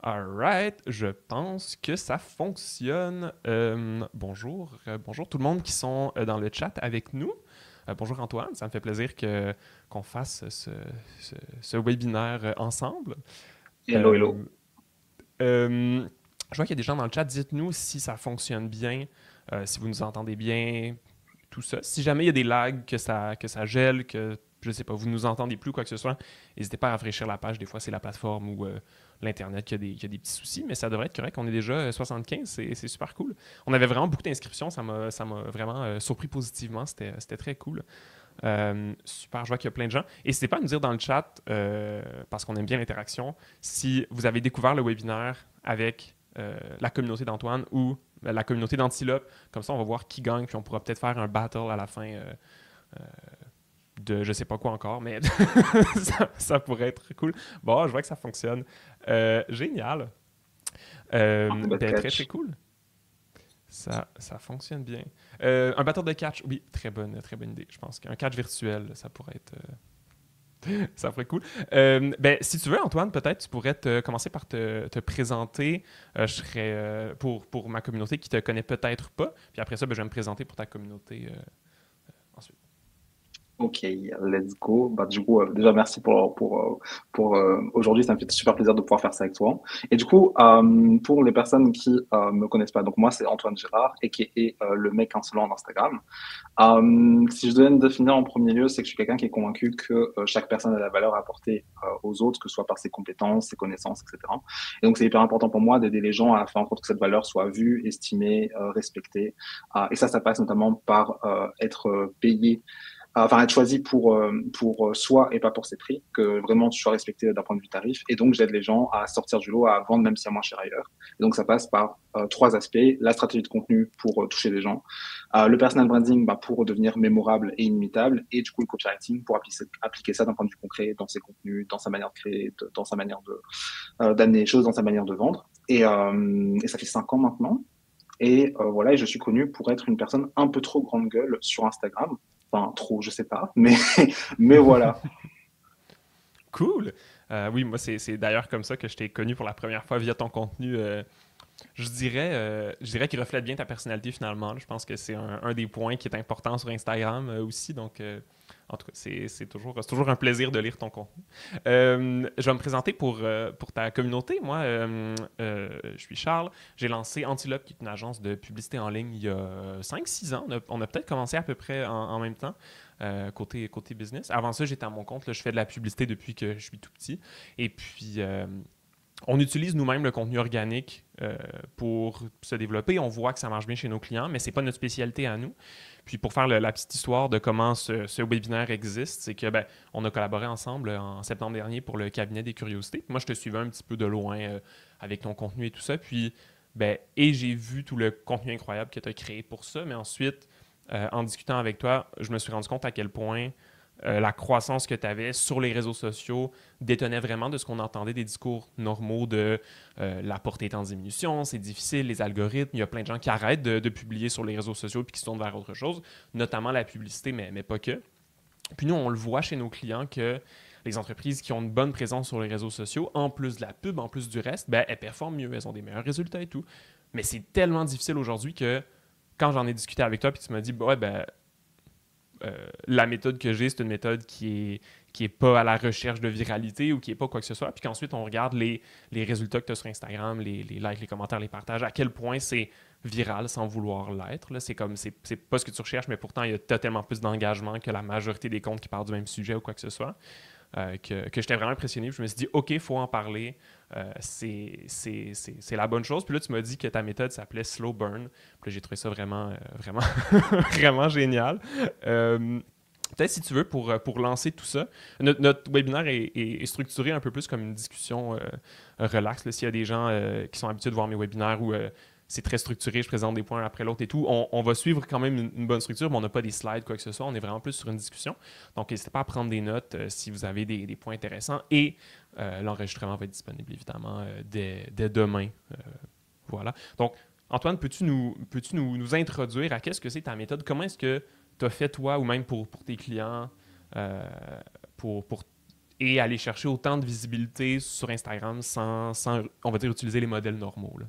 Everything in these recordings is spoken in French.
Alright, je pense que ça fonctionne. Bonjour tout le monde qui sont dans le chat avec nous. Bonjour Antoine, ça me fait plaisir qu'on fasse ce webinaire ensemble. Hello, hello. Euh, euh, je vois qu'il y a des gens dans le chat. Dites-nous si ça fonctionne bien, si vous nous entendez bien, tout ça. Si jamais il y a des lags, que ça gèle, que je sais pas, vous nous entendez plus, quoi que ce soit, n'hésitez pas à rafraîchir la page. Des fois, c'est la plateforme ou l'Internet qui a des petits soucis, mais ça devrait être correct. On est déjà 75, c'est super cool. On avait vraiment beaucoup d'inscriptions, ça m'a vraiment surpris positivement. C'était très cool. Super, je vois qu'il y a plein de gens. Et n'hésitez pas à nous dire dans le chat, parce qu'on aime bien l'interaction, si vous avez découvert le webinaire avec la communauté d'Antoine ou la communauté d'Antilope. Comme ça, on va voir qui gagne, puis on pourra peut-être faire un battle à la fin euh, de je sais pas quoi encore, mais ça pourrait être cool. Bon, je vois que ça fonctionne. Génial. Bad Ben, très, très catch. cool. Ça fonctionne bien. Un battle de catch, oui, très bonne idée. Je pense qu'un catch virtuel, ça pourrait être, ça pourrait être cool. Ben, si tu veux, Antoine, peut-être tu pourrais commencer par te présenter. Je serais pour ma communauté qui te connaît peut-être pas. Puis après ça, ben, je vais me présenter pour ta communauté ensuite. Ok, let's go. Bah, du coup, déjà, merci pour aujourd'hui. Ça me fait super plaisir de pouvoir faire ça avec toi. Et du coup, pour les personnes qui me connaissent pas, donc moi, c'est Antoine Gérard, et qui est le mec insolent d'Instagram. Si je devais me définir en premier lieu, c'est que je suis quelqu'un qui est convaincu que chaque personne a la valeur à apporter aux autres, que ce soit par ses compétences, ses connaissances, etc. Et donc, c'est hyper important pour moi d'aider les gens à faire en sorte que cette valeur soit vue, estimée, respectée. Et ça passe notamment par être payé, enfin être choisi pour soi et pas pour ses prix, que vraiment tu sois respecté d'un point de vue tarif. Et donc, j'aide les gens à sortir du lot, à vendre même si à moins cher ailleurs. Et donc, ça passe par trois aspects. La stratégie de contenu pour toucher les gens, le personal branding pour devenir mémorable et inimitable, et du coup le copywriting pour appliquer ça d'un point de vue concret dans ses contenus, dans sa manière de créer, dans sa manière d'amener les choses, dans sa manière de vendre. Et ça fait 5 ans maintenant. Et voilà, et je suis connu pour être une personne un peu trop grande gueule sur Instagram. Enfin, trop, je sais pas, mais, mais voilà. Cool! Oui, moi, c'est d'ailleurs comme ça que je t'ai connu pour la première fois via ton contenu. Je dirais qu'il reflète bien ta personnalité finalement. Je pense que c'est un des points qui est important sur Instagram aussi. Donc, en tout cas, c'est toujours un plaisir de lire ton contenu. Je vais me présenter pour ta communauté. Moi, je suis Charles. J'ai lancé Antilope, qui est une agence de publicité en ligne, il y a 5-6 ans. On a peut-être commencé à peu près en même temps, côté business. Avant ça, j'étais à mon compte. Là, je fais de la publicité depuis que je suis tout petit. Et puis, on utilise nous-mêmes le contenu organique pour se développer. On voit que ça marche bien chez nos clients, mais ce n'est pas notre spécialité à nous. Puis pour faire la petite histoire de comment ce webinaire existe, c'est que on a collaboré ensemble en septembre dernier pour le cabinet des curiosités. Moi, je te suivais un petit peu de loin avec ton contenu et tout ça. Puis, et j'ai vu tout le contenu incroyable que tu as créé pour ça. Mais ensuite, en discutant avec toi, je me suis rendu compte à quel point la croissance que tu avais sur les réseaux sociaux détonnait vraiment de ce qu'on entendait des discours normaux de la portée est en diminution, c'est difficile, les algorithmes. Il y a plein de gens qui arrêtent de publier sur les réseaux sociaux puis qui se tournent vers autre chose, notamment la publicité, mais pas que. Puis nous, on le voit chez nos clients que les entreprises qui ont une bonne présence sur les réseaux sociaux, en plus de la pub, en plus du reste, elles performent mieux, elles ont des meilleurs résultats et tout. Mais c'est tellement difficile aujourd'hui que quand j'en ai discuté avec toi, puis tu m'as dit, ouais, la méthode que j'ai, c'est une méthode qui est pas à la recherche de viralité ou qui est pas quoi que ce soit. Puis qu'ensuite, on regarde les résultats que tu as sur Instagram, les likes, les commentaires, les partages, à quel point c'est viral sans vouloir l'être. Là. C'est comme, c'est pas ce que tu recherches, mais pourtant, il y a totalement plus d'engagement que la majorité des comptes qui parlent du même sujet ou quoi que ce soit. Que j'étais vraiment impressionné. Puis je me suis dit, OK, il faut en parler. C'est la bonne chose. Puis là, tu m'as dit que ta méthode s'appelait Slow Burn. Puis là, j'ai trouvé ça vraiment, vraiment, vraiment génial. Peut-être si tu veux, pour lancer tout ça, notre webinaire est structuré un peu plus comme une discussion relax. S'il y a des gens qui sont habitués de voir mes webinaires où c'est très structuré, je présente des points après l'autre et tout, on va suivre quand même une bonne structure, mais on n'a pas des slides, quoi que ce soit. On est vraiment plus sur une discussion. Donc, n'hésitez pas à prendre des notes si vous avez des points intéressants. Et l'enregistrement va être disponible, évidemment, dès demain. Voilà. Donc, Antoine, peux-tu nous introduire à qu'est-ce que c'est ta méthode? Comment est-ce que tu as fait toi ou même pour tes clients euh, pour et aller chercher autant de visibilité sur Instagram sans on va dire, utiliser les modèles normaux, là.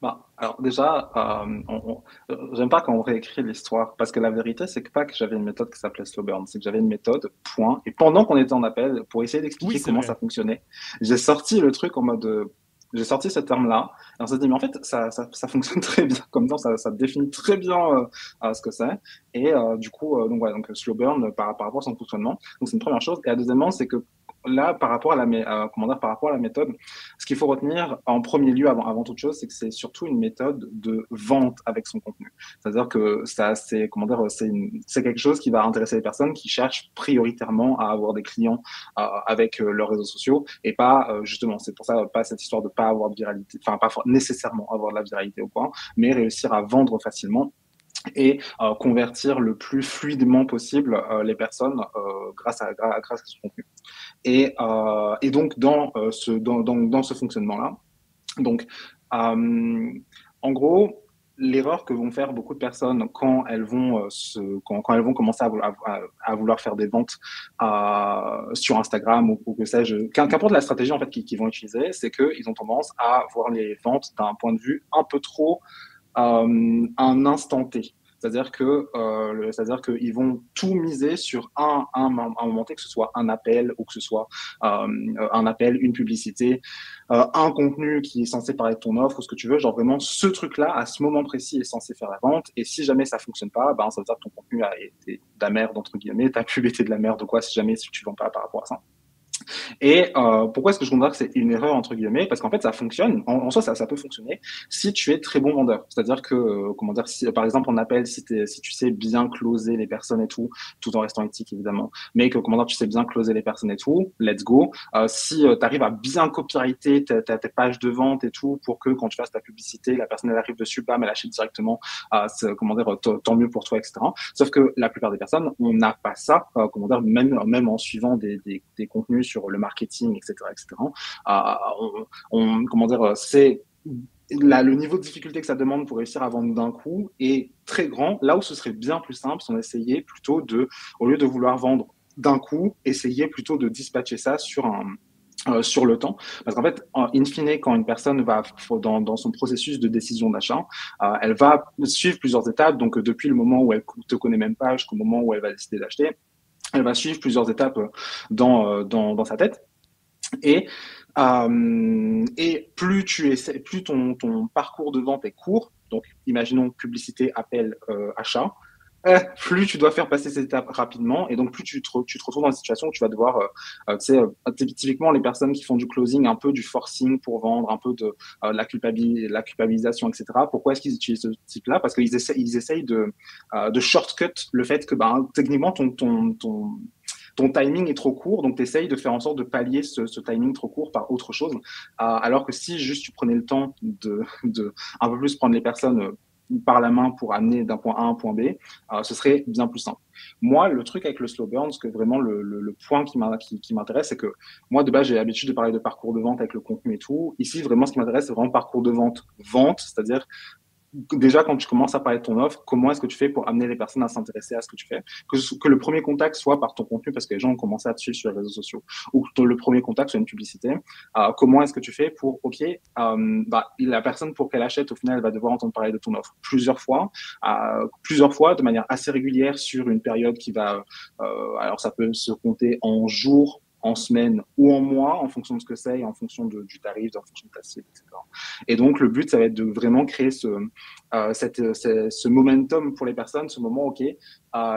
Bah, alors déjà, j'aime pas quand on réécrit l'histoire, parce que la vérité, c'est que pas que j'avais une méthode qui s'appelait Slow Burn, c'est que j'avais une méthode, point. Et pendant qu'on était en appel, pour essayer Oui, d'expliquer c'est comment vrai. ça fonctionnait, j'ai sorti le truc en mode, j'ai sorti ce terme-là, et on s'est dit, mais en fait, ça fonctionne très bien, comme ça définit très bien ce que c'est. Et du coup, donc voilà, donc Slow Burn par rapport à son fonctionnement. Donc c'est une première chose. Et la deuxièmement, c'est que là, par rapport à comment dire, par rapport à la méthode, ce qu'il faut retenir en premier lieu, avant toute chose, c'est que c'est surtout une méthode de vente avec son contenu. C'est-à-dire que ça, c'est, comment dire, c'est quelque chose qui va intéresser les personnes qui cherchent prioritairement à avoir des clients avec leurs réseaux sociaux et pas, justement, c'est pour ça, pas cette histoire de pas avoir de viralité, enfin, pas nécessairement avoir de la viralité au point, mais réussir à vendre facilement et convertir le plus fluidement possible les personnes grâce à ce contenu. Et donc, dans ce fonctionnement-là, donc, en gros, l'erreur que vont faire beaucoup de personnes quand elles vont, quand elles vont commencer à vouloir faire des ventes sur Instagram ou que sais-je, qu'importe la stratégie en fait qu'ils vont utiliser, c'est qu'ils ont tendance à voir les ventes d'un point de vue un peu trop un instant T. C'est-à-dire qu'ils vont tout miser sur un moment T, que ce soit un appel ou que ce soit un appel, une publicité, un contenu qui est censé parler de ton offre ou ce que tu veux. Genre vraiment, ce truc-là, à ce moment précis, est censé faire la vente. Et si jamais ça fonctionne pas, ben, ça veut dire que ton contenu a été de la merde, entre guillemets, ta pub était de la merde ou quoi, si jamais si tu vends pas par rapport à ça. Et pourquoi est-ce que je considère que c'est une erreur entre guillemets? Parce qu'en fait, ça fonctionne. En soi, ça peut fonctionner si tu es très bon vendeur. C'est-à-dire que, comment dire, si, par exemple, on appelle si tu sais bien closer les personnes et tout en restant éthique évidemment, mais que comment dire, tu sais bien closer les personnes et tout, let's go. Si tu arrives à bien copywriter tes pages de vente et tout pour que quand tu fasses ta publicité, la personne elle arrive dessus, bam, elle achète directement. Comment dire, tant mieux pour toi, etc. Sauf que la plupart des personnes, on n'a pas ça. Comment dire, même en suivant des contenus sur le marketing, etc., etc. Comment dire, c'est le niveau de difficulté que ça demande pour réussir à vendre d'un coup est très grand. Là où ce serait bien plus simple, c'est d'essayer plutôt au lieu de vouloir vendre d'un coup, essayer plutôt de dispatcher ça sur le temps. Parce qu'en fait, in fine, quand une personne va dans son processus de décision d'achat, elle va suivre plusieurs étapes. Donc, depuis le moment où elle te connaît même pas jusqu'au moment où elle va décider d'acheter, elle va suivre plusieurs étapes dans sa tête. Et, plus plus ton parcours de vente est court, donc imaginons publicité, appel, achat, plus tu dois faire passer cette étape rapidement et donc plus tu te retrouves dans une situation où tu vas devoir, tu sais, typiquement les personnes qui font du closing, un peu du forcing pour vendre, un peu de la culpabilisation, etc. Pourquoi est-ce qu'ils utilisent ce type-là? Parce ils essayent de shortcut le fait que ben, techniquement ton timing est trop court, donc tu essayes de faire en sorte de pallier ce timing trop court par autre chose. Alors que si juste tu prenais le temps de un peu plus prendre les personnes par la main pour amener d'un point A à un point B, ce serait bien plus simple. Moi, le truc avec le slow burn, ce que vraiment le point qui m'intéresse, c'est que moi, de base, j'ai l'habitude de parler de parcours de vente avec le contenu et tout. Ici, vraiment, ce qui m'intéresse, c'est vraiment parcours de vente, c'est-à-dire déjà, quand tu commences à parler de ton offre, comment est-ce que tu fais pour amener les personnes à s'intéresser à ce que tu fais? Que le premier contact soit par ton contenu, parce que les gens ont commencé à te suivre sur les réseaux sociaux, ou que le premier contact soit une publicité. Comment est-ce que tu fais pour, OK, la personne, pour qu'elle achète, au final, elle va devoir entendre parler de ton offre plusieurs fois, de manière assez régulière sur une période qui va, alors ça peut se compter en jours, en semaines ou en mois, en fonction de ce que c'est et en fonction du tarif, en fonction de ta cible, etc. Et donc, le but, ça va être de vraiment créer ce momentum pour les personnes, ce moment, OK,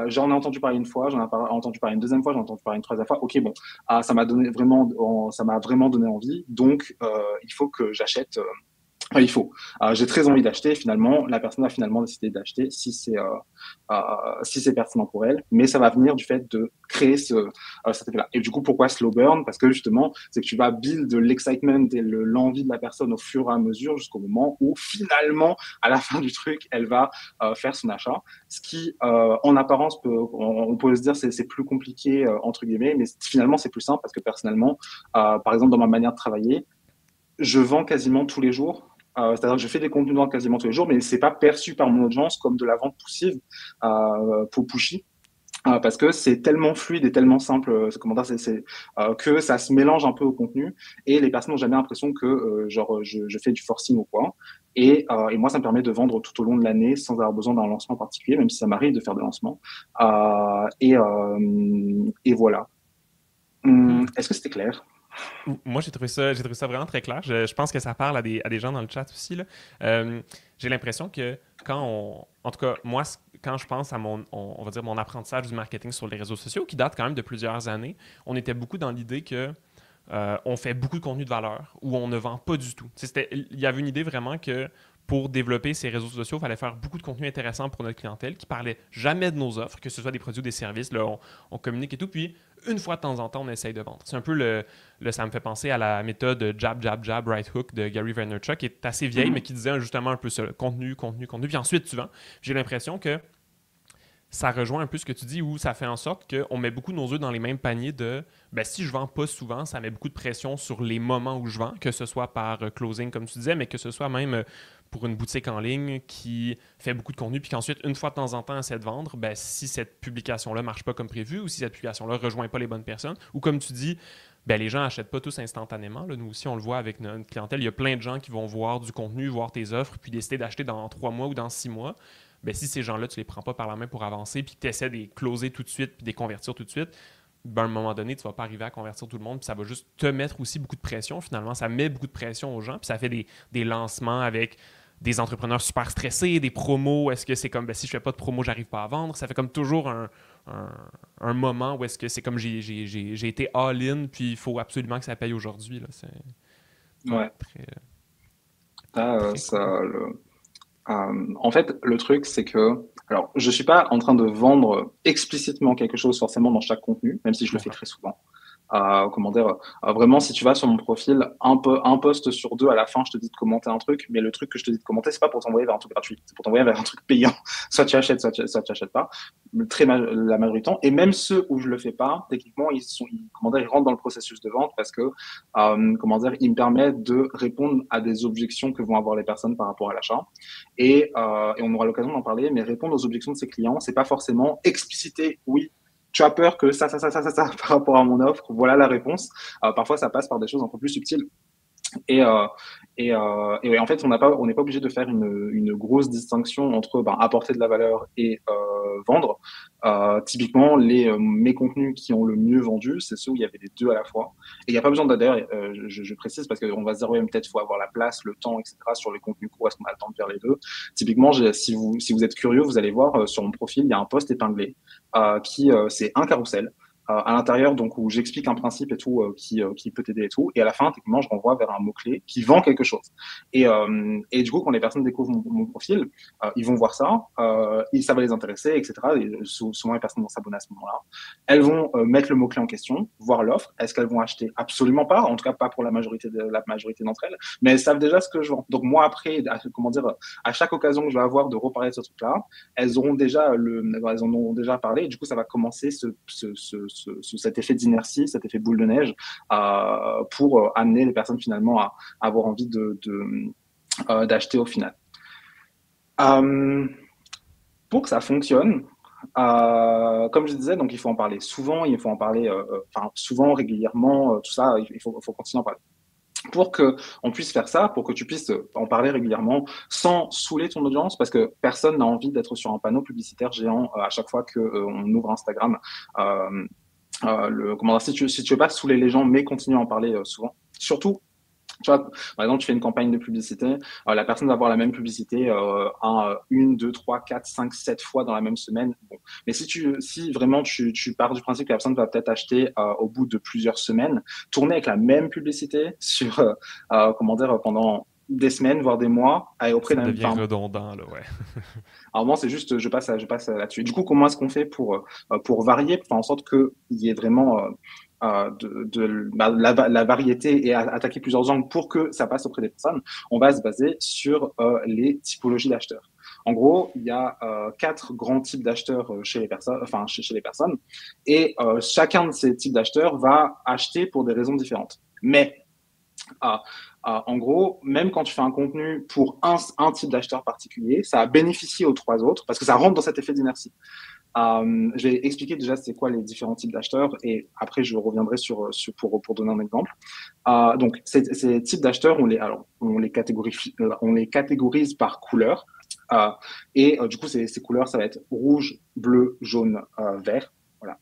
j'en ai entendu parler une fois, j'en ai entendu parler une deuxième fois, j'en ai entendu parler une troisième fois, OK, bon, ça m'a vraiment donné envie, donc il faut que j'achète. Il faut. J'ai très envie d'acheter. Finalement, la personne a finalement décidé d'acheter si c'est pertinent pour elle. Mais ça va venir du fait de créer cet effet-là. Et du coup, pourquoi slow burn? Parce que justement, c'est que tu vas build l'excitement et l'envie de la personne au fur et à mesure jusqu'au moment où finalement, à la fin du truc, elle va faire son achat. Ce qui, en apparence, on peut se dire c'est plus compliqué entre guillemets, mais finalement c'est plus simple parce que personnellement, par exemple dans ma manière de travailler, je vends quasiment tous les jours. C'est-à-dire que je fais des contenus de vente quasiment tous les jours, mais c'est pas perçu par mon audience comme de la vente poussive, pour pushy. Parce que c'est tellement fluide et tellement simple, comment dire, que ça se mélange un peu au contenu et les personnes n'ont jamais l'impression que genre je fais du forcing ou quoi. Et moi, ça me permet de vendre tout au long de l'année sans avoir besoin d'un lancement particulier, même si ça m'arrive de faire des lancements. Et voilà. Est-ce que c'était clair? Moi, j'ai trouvé ça vraiment très clair. Je pense que ça parle à des gens dans le chat aussi, là. J'ai l'impression que en tout cas, moi, quand je pense à on va dire mon apprentissage du marketing sur les réseaux sociaux, qui date quand même de plusieurs années, on était beaucoup dans l'idée que on fait beaucoup de contenu de valeur ou on ne vend pas du tout. Il y avait une idée vraiment que pour développer ces réseaux sociaux, il fallait faire beaucoup de contenu intéressant pour notre clientèle qui parlait jamais de nos offres, que ce soit des produits ou des services. Là, on communique et tout. Puis, une fois de temps en temps, on essaye de vendre. C'est un peu ça me fait penser à la méthode jab, jab, jab, right hook de Gary Vaynerchuk, qui est assez vieille, mais qui disait justement un peu ça, contenu, contenu, contenu. Puis ensuite, tu vends. J'ai l'impression que ça rejoint un peu ce que tu dis où ça fait en sorte qu'on met beaucoup nos œufs dans les mêmes paniers de si je vends pas souvent, ça met beaucoup de pression sur les moments où je vends, que ce soit par closing comme tu disais, mais que ce soit même pour une boutique en ligne qui fait beaucoup de contenu puis qu'ensuite, une fois de temps en temps, essaie de vendre, si cette publication-là marche pas comme prévu ou si cette publication-là rejoint pas les bonnes personnes ou comme tu dis, les gens n'achètent pas tous instantanément. Là. Nous aussi, on le voit avec notre clientèle. Il y a plein de gens qui vont voir du contenu, voir tes offres, puis décider d'acheter dans 3 mois ou dans 6 mois. Si ces gens-là, tu les prends pas par la main pour avancer, puis que tu essaies de les closer tout de suite, puis de les convertir tout de suite, à un moment donné, tu vas pas arriver à convertir tout le monde, puis ça va juste te mettre aussi beaucoup de pression, finalement. Ça met beaucoup de pression aux gens, puis ça fait des lancements avec des entrepreneurs super stressés, des promos. Est-ce que c'est comme, si je fais pas de promo, j'arrive pas à vendre? Ça fait comme toujours un moment où est-ce que c'est comme j'ai été all-in, puis il faut absolument que ça paye aujourd'hui. Là. C'est Ouais. très, T'as, très cool. ça, en fait, le truc, c'est que, alors, je suis pas en train de vendre explicitement quelque chose forcément dans chaque contenu, même si Je je le fais comprends. très souvent. Comment dire, vraiment, si tu vas sur mon profil, un post sur deux, à la fin, je te dis de commenter un truc, mais le truc que je te dis de commenter, c'est pas pour t'envoyer vers un truc gratuit, c'est pour t'envoyer vers un truc payant. Soit tu achètes, soit tu achètes pas. La majorité du temps. Et même ceux où je le fais pas, techniquement, comment dire, ils rentrent dans le processus de vente parce que, comment dire, ils me permettent de répondre à des objections que vont avoir les personnes par rapport à l'achat. Et on aura l'occasion d'en parler, mais répondre aux objections de ses clients, c'est pas forcément expliciter, oui, tu as peur que ça par rapport à mon offre, voilà la réponse. Parfois, ça passe par des choses un peu plus subtiles. Et, euh, et ouais, en fait, on n'est pas obligé de faire une grosse distinction entre apporter de la valeur et vendre. Typiquement, mes contenus qui ont le mieux vendu, c'est ceux où il y avait les deux à la fois. Et il n'y a pas besoin d'ailleurs, je précise, parce qu'on va se dire, ouais, peut-être faut avoir la place, le temps, etc. sur les contenus courts, est-ce qu'on a le temps de faire les deux? Typiquement, si vous êtes curieux, vous allez voir sur mon profil, il y a un post épinglé c'est un carrousel à l'intérieur, donc où j'explique un principe et tout qui peut t'aider et tout. Et à la fin, techniquement, je renvoie vers un mot-clé qui vend quelque chose. Et du coup, quand les personnes découvrent mon profil, ils vont voir ça, et ça va les intéresser, etc. Et souvent, les personnes vont s'abonner à ce moment-là. Elles vont mettre le mot-clé en question, voir l'offre. Est-ce qu'elles vont acheter? Absolument pas, en tout cas pas pour la majorité d'entre elles, mais elles savent déjà ce que je vends. Donc moi, après, comment dire, à chaque occasion que je vais avoir de reparler de ce truc-là, elles en auront déjà parlé. Et du coup, ça va commencer cet effet d'inertie, cet effet boule de neige, pour amener les personnes finalement à avoir envie d'acheter au final. Euh, pour que ça fonctionne, comme je disais, donc il faut en parler souvent, il faut en parler souvent, régulièrement, tout ça, faut continuer à en parler. Pour que on puisse faire ça, pour que tu puisses en parler régulièrement sans saouler ton audience, parce que personne n'a envie d'être sur un panneau publicitaire géant à chaque fois que on ouvre Instagram. Comment dire, si tu veux pas saouler les gens, mais continuer à en parler souvent. Surtout, tu vois, par exemple, tu fais une campagne de publicité, la personne va voir la même publicité une, deux, trois, quatre, cinq, sept fois dans la même semaine. Bon. Mais si vraiment tu pars du principe que la personne va peut-être acheter au bout de plusieurs semaines, tourner avec la même publicité sur, comment dire, pendant des semaines, voire des mois, auprès Ça d'un, devient enfin, redondant, là, ouais. alors moi, c'est juste, je passe là-dessus. Du coup, comment est-ce qu'on fait pour varier, pour faire en sorte qu'il y ait vraiment la variété et attaquer plusieurs angles pour que ça passe auprès des personnes? On va se baser sur les typologies d'acheteurs. En gros, il y a quatre grands types d'acheteurs chez les personnes, chez les personnes, et chacun de ces types d'acheteurs va acheter pour des raisons différentes. Mais en gros, même quand tu fais un contenu pour un type d'acheteur particulier, ça a bénéficié aux trois autres parce que ça rentre dans cet effet d'inertie. Je vais expliquer déjà c'est quoi les différents types d'acheteurs et après je reviendrai pour donner un exemple. Donc ces types d'acheteurs, on les catégorise par couleur. Du coup, ces couleurs, ça va être rouge, bleu, jaune, vert. Voilà.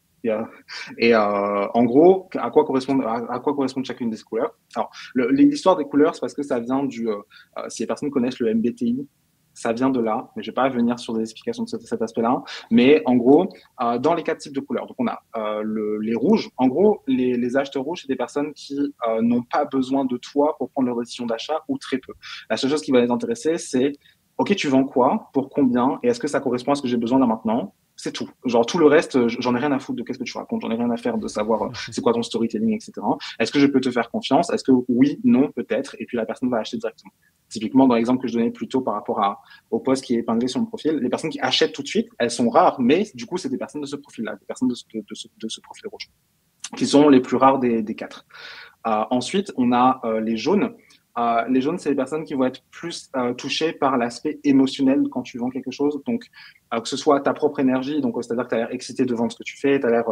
En gros, à quoi correspondent chacune des couleurs? Alors, l'histoire des couleurs, c'est parce que ça vient si les personnes connaissent le MBTI, ça vient de là, mais je vais pas venir sur des explications de cet aspect-là. Mais en gros, dans les quatre types de couleurs, donc on a les rouges. En gros, les acheteurs rouges, c'est des personnes qui n'ont pas besoin de toi pour prendre leur décision d'achat ou très peu. La seule chose qui va les intéresser, c'est OK, tu vends quoi, pour combien, et est-ce que ça correspond à ce que j'ai besoin là maintenant? C'est tout. Genre, tout le reste, j'en ai rien à foutre de qu'est-ce que tu racontes. J'en ai rien à faire de savoir c'est quoi ton storytelling, etc. Est-ce que je peux te faire confiance? Est-ce que oui, non, peut-être? Et puis la personne va acheter directement. Typiquement, dans l'exemple que je donnais plus tôt par rapport au post qui est épinglé sur mon profil, les personnes qui achètent tout de suite, elles sont rares, mais du coup, c'est des personnes de ce profil-là, des personnes de ce profil rouge, qui sont les plus rares des quatre. Ensuite, on a les jaunes. Les jaunes, c'est les personnes qui vont être plus touchées par l'aspect émotionnel quand tu vends quelque chose. Donc, que ce soit ta propre énergie, donc c'est-à-dire que tu as l'air excité de vendre ce que tu fais, tu as l'air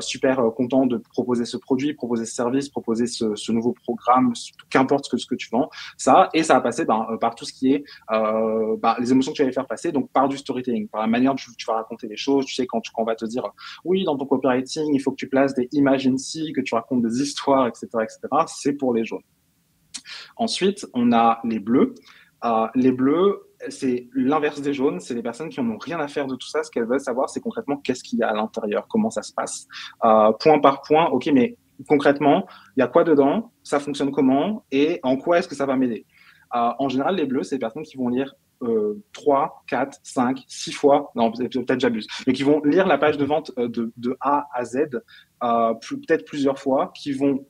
super content de proposer ce produit, proposer ce service, proposer ce nouveau programme, qu'importe ce que tu vends. Ça va passer par tout ce qui est les émotions que tu vas faire passer, donc par du storytelling, par la manière dont tu vas raconter les choses. Tu sais, quand on va te dire, oui, dans ton copywriting, il faut que tu places des images in-si, que tu racontes des histoires, etc., c'est pour les jaunes. Ensuite, on a les bleus. Les bleus, c'est l'inverse des jaunes, c'est les personnes qui n'en ont rien à faire de tout ça. Ce qu'elles veulent savoir, c'est concrètement qu'est-ce qu'il y a à l'intérieur, comment ça se passe. Point par point, ok, mais concrètement, il y a quoi dedans, ça fonctionne comment et en quoi est-ce que ça va m'aider. En général, les bleus, c'est les personnes qui vont lire 3, 4, 5, 6 fois, non, peut-être j'abuse, mais qui vont lire la page de vente de A à Z, peut-être plusieurs fois, qui vont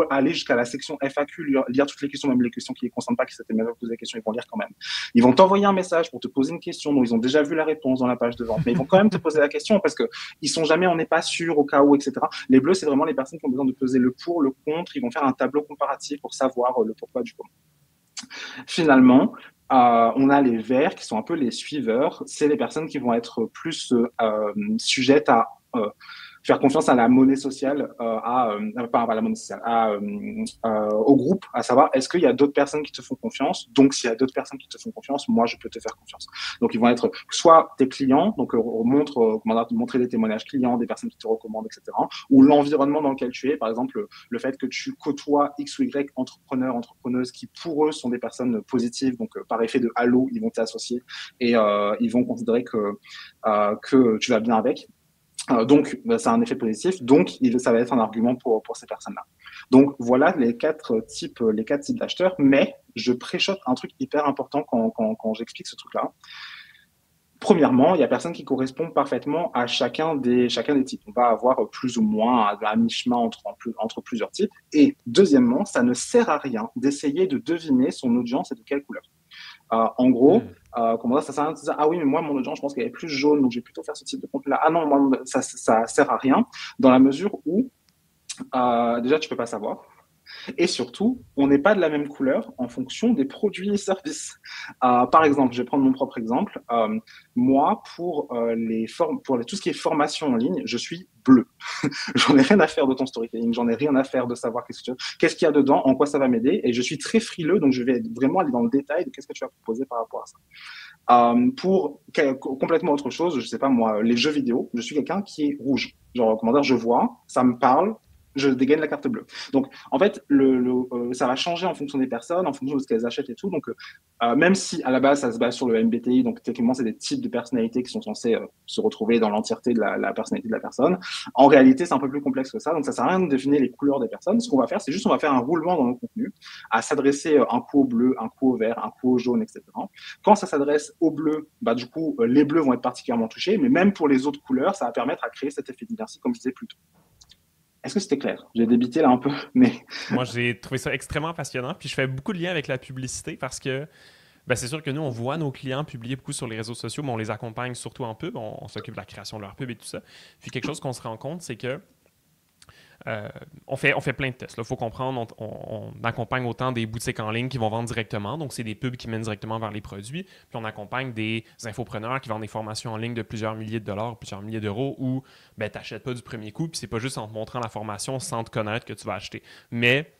aller jusqu'à la section FAQ, lire toutes les questions, même les questions qui ne les concernent pas, qui s'étaient même posé la question, ils vont lire quand même. Ils vont t'envoyer un message pour te poser une question dont ils ont déjà vu la réponse dans la page de vente, mais ils vont quand même te poser la question parce qu'ils sont jamais, on n'est pas sûr au cas où, etc. Les bleus, c'est vraiment les personnes qui ont besoin de peser le pour, le contre, ils vont faire un tableau comparatif pour savoir le pourquoi du comment. Finalement, on a les verts qui sont un peu les suiveurs. C'est les personnes qui vont être plus sujettes à faire confiance à la monnaie sociale, pas à la monnaie sociale, au groupe, à savoir est-ce qu'il y a d'autres personnes qui te font confiance. Donc, s'il y a d'autres personnes qui te font confiance, moi, je peux te faire confiance. Donc, ils vont être soit tes clients, donc montrer des témoignages clients, des personnes qui te recommandent, etc. Ou l'environnement dans lequel tu es, par exemple, le fait que tu côtoies X ou Y entrepreneurs, entrepreneuses qui, pour eux, sont des personnes positives. Donc, par effet de halo, ils vont t'associer et ils vont considérer que tu vas bien avec. Donc, c'est un effet positif. Donc, ça va être un argument pour ces personnes-là. Donc, voilà les quatre types d'acheteurs. Mais je préchote un truc hyper important quand j'explique ce truc-là. Premièrement, il y a personne qui correspond parfaitement à chacun des types. On va avoir plus ou moins à mi-chemin entre plusieurs types. Et deuxièmement, ça ne sert à rien d'essayer de deviner son audience et de quelle couleur. En gros, ça sert à rien de se dire, ah oui, mais moi, mon audience, je pense qu'elle est plus jaune, donc je vais plutôt faire ce type de contenu-là. Ah non, moi, ça sert à rien, dans la mesure où, déjà, tu peux pas savoir. Et surtout, on n'est pas de la même couleur en fonction des produits et services. Par exemple, je vais prendre mon propre exemple. Moi, pour tout ce qui est formation en ligne, je suis bleu. J'en ai rien à faire de ton storytelling, j'en ai rien à faire de savoir qu'est-ce qu'il y a dedans, en quoi ça va m'aider. Et je suis très frileux, donc je vais vraiment aller dans le détail de qu'est-ce que tu vas proposer par rapport à ça. Pour complètement autre chose, je sais pas moi, les jeux vidéo, je suis quelqu'un qui est rouge. Genre, comment dire, je vois, ça me parle, je dégaine la carte bleue. Donc, en fait, ça va changer en fonction des personnes, en fonction de ce qu'elles achètent et tout. Donc, même si à la base, ça se base sur le MBTI, donc techniquement, c'est des types de personnalités qui sont censés se retrouver dans l'entièreté de la personnalité de la personne. En réalité, c'est un peu plus complexe que ça. Donc, ça sert à rien de définir les couleurs des personnes. Ce qu'on va faire, c'est juste on va faire un roulement dans le contenu, à s'adresser un coup au bleu, un coup au vert, un coup au jaune, etc. Quand ça s'adresse au bleu, du coup, les bleus vont être particulièrement touchés, mais même pour les autres couleurs, ça va permettre à créer cet effet d'inertie, comme je disais plus tôt. Est-ce que c'était clair? J'ai débité là un peu, mais... Moi, j'ai trouvé ça extrêmement passionnant. Puis je fais beaucoup de liens avec la publicité parce que c'est sûr que nous, on voit nos clients publier beaucoup sur les réseaux sociaux, mais on les accompagne surtout en pub. On s'occupe de la création de leur pub et tout ça. Puis quelque chose qu'on se rend compte, c'est que on fait plein de tests. Il faut comprendre, on accompagne autant des boutiques en ligne qui vont vendre directement, donc c'est des pubs qui mènent directement vers les produits, puis on accompagne des infopreneurs qui vendent des formations en ligne de plusieurs milliers de dollars, plusieurs milliers d'euros, où ben, tu n'achètes pas du premier coup, puis c'est pas juste en te montrant la formation sans te connaître que tu vas acheter. Mais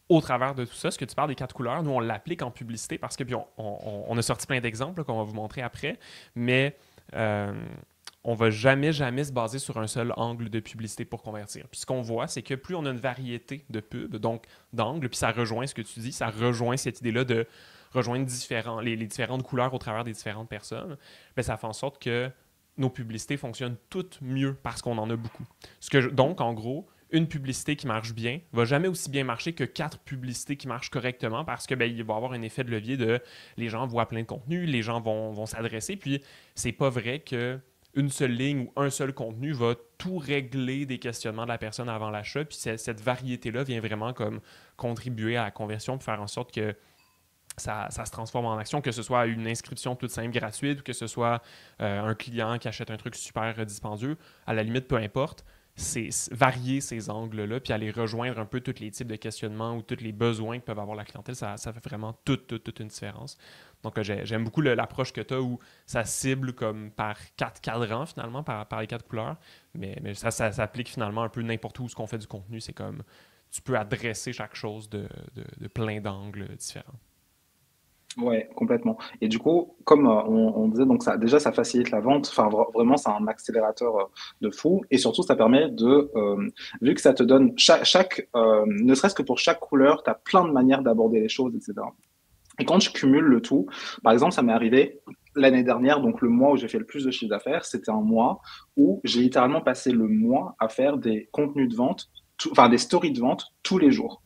au travers de tout ça, ce que tu parles des 4 couleurs, nous on l'applique en publicité parce que puis on a sorti plein d'exemples là, qu'on va vous montrer après, mais on va jamais se baser sur un seul angle de publicité pour convertir. Puis ce qu'on voit, c'est que plus on a une variété de pubs, donc d'angles, puis ça rejoint ce que tu dis, ça rejoint cette idée-là de rejoindre les différentes couleurs au travers des différentes personnes, bien, ça fait en sorte que nos publicités fonctionnent toutes mieux parce qu'on en a beaucoup. Donc, en gros, une publicité qui marche bien va jamais aussi bien marcher que 4 publicités qui marchent correctement parce que ben, il va y avoir un effet de levier de les gens voient plein de contenu, les gens vont s'adresser, puis c'est pas vrai que une seule ligne ou un seul contenu va tout régler des questionnements de la personne avant l'achat. Puis cette variété-là vient vraiment comme contribuer à la conversion pour faire en sorte que ça se transforme en action, que ce soit une inscription toute simple gratuite ou que ce soit un client qui achète un truc super dispendieux. À la limite, peu importe, c'est varier ces angles-là puis aller rejoindre un peu tous les types de questionnements ou tous les besoins que peuvent avoir la clientèle, ça fait vraiment toute une différence. Donc, j'aime beaucoup l'approche que tu as où ça cible comme par 4 cadrans, finalement, par les 4 couleurs. Mais ça s'applique finalement un peu n'importe où ce qu'on fait du contenu. C'est comme tu peux adresser chaque chose de plein d'angles différents. Ouais, complètement. Et du coup, comme on disait, donc ça, déjà, ça facilite la vente. Enfin, vraiment, c'est un accélérateur de fou. Et surtout, ça permet vu que ça te donne ne serait-ce que pour chaque couleur, tu as plein de manières d'aborder les choses, etc. Et quand je cumule le tout, par exemple, ça m'est arrivé l'année dernière, donc le mois où j'ai fait le plus de chiffre d'affaires, c'était un mois où j'ai littéralement passé le mois à faire des contenus de vente, enfin des stories de vente tous les jours.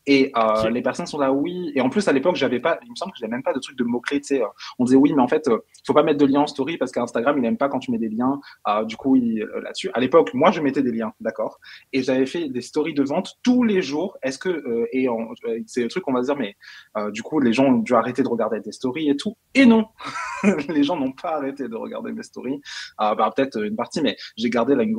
Et OK. les personnes sont là, oui. Et en plus, à l'époque, j'avais pas, il me semble que j'avais même pas de truc de mots-clés, tu sais. On disait, oui, mais en fait, faut pas mettre de lien en story parce qu'Instagram, il aime pas quand tu mets des liens. Du coup, là-dessus. À l'époque, moi, je mettais des liens, d'accord. Et j'avais fait des stories de vente tous les jours. Est-ce que, c'est le truc, on va se dire, mais du coup, les gens ont dû arrêter de regarder des stories et tout. Et non, les gens n'ont pas arrêté de regarder mes stories. Peut-être une partie, mais j'ai gardé là une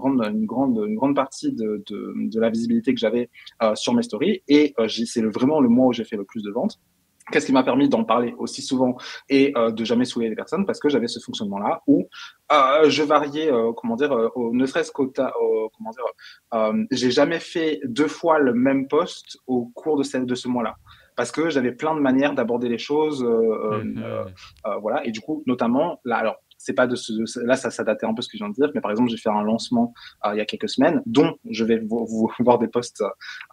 grande partie de la visibilité que j'avais sur mes stories. Et c'est vraiment le mois où j'ai fait le plus de ventes. Qu'est-ce qui m'a permis d'en parler aussi souvent et de jamais saouler les personnes parce que j'avais ce fonctionnement-là où je variais, ne serait-ce comment dire, j'ai jamais fait 2 fois le même post au cours de ce mois-là parce que j'avais plein de manières d'aborder les choses, Mhm. voilà. Et du coup, notamment là, alors c'est pas là ça datait un peu ce que je viens de dire, mais par exemple j'ai fait un lancement il y a quelques semaines, dont je vais vous voir des posts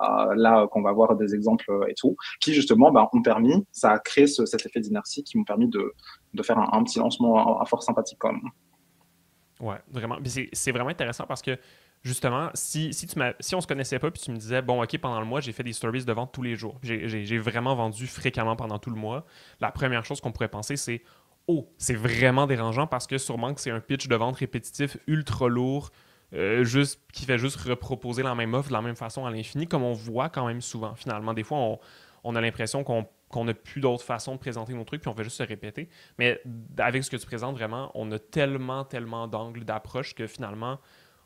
là qu'on va voir des exemples et tout, qui justement ont permis, ça a créé cet effet d'inertie qui m'ont permis de faire un petit lancement à fort sympathique quand même. Ouais, vraiment. Puis c'est vraiment intéressant parce que justement, si on se connaissait pas puis tu me disais, bon, OK, pendant le mois, j'ai fait des stories de vente tous les jours. J'ai vraiment vendu fréquemment pendant tout le mois. La première chose qu'on pourrait penser, c'est, oh, c'est vraiment dérangeant parce que sûrement que c'est un pitch de vente répétitif ultra lourd, qui fait juste reproposer la même offre de la même façon à l'infini, comme on voit quand même souvent. Finalement, des fois, on a l'impression qu'on n'a plus d'autres façons de présenter nos trucs, puis on fait juste se répéter. Mais avec ce que tu présentes, vraiment, on a tellement d'angles d'approche que finalement,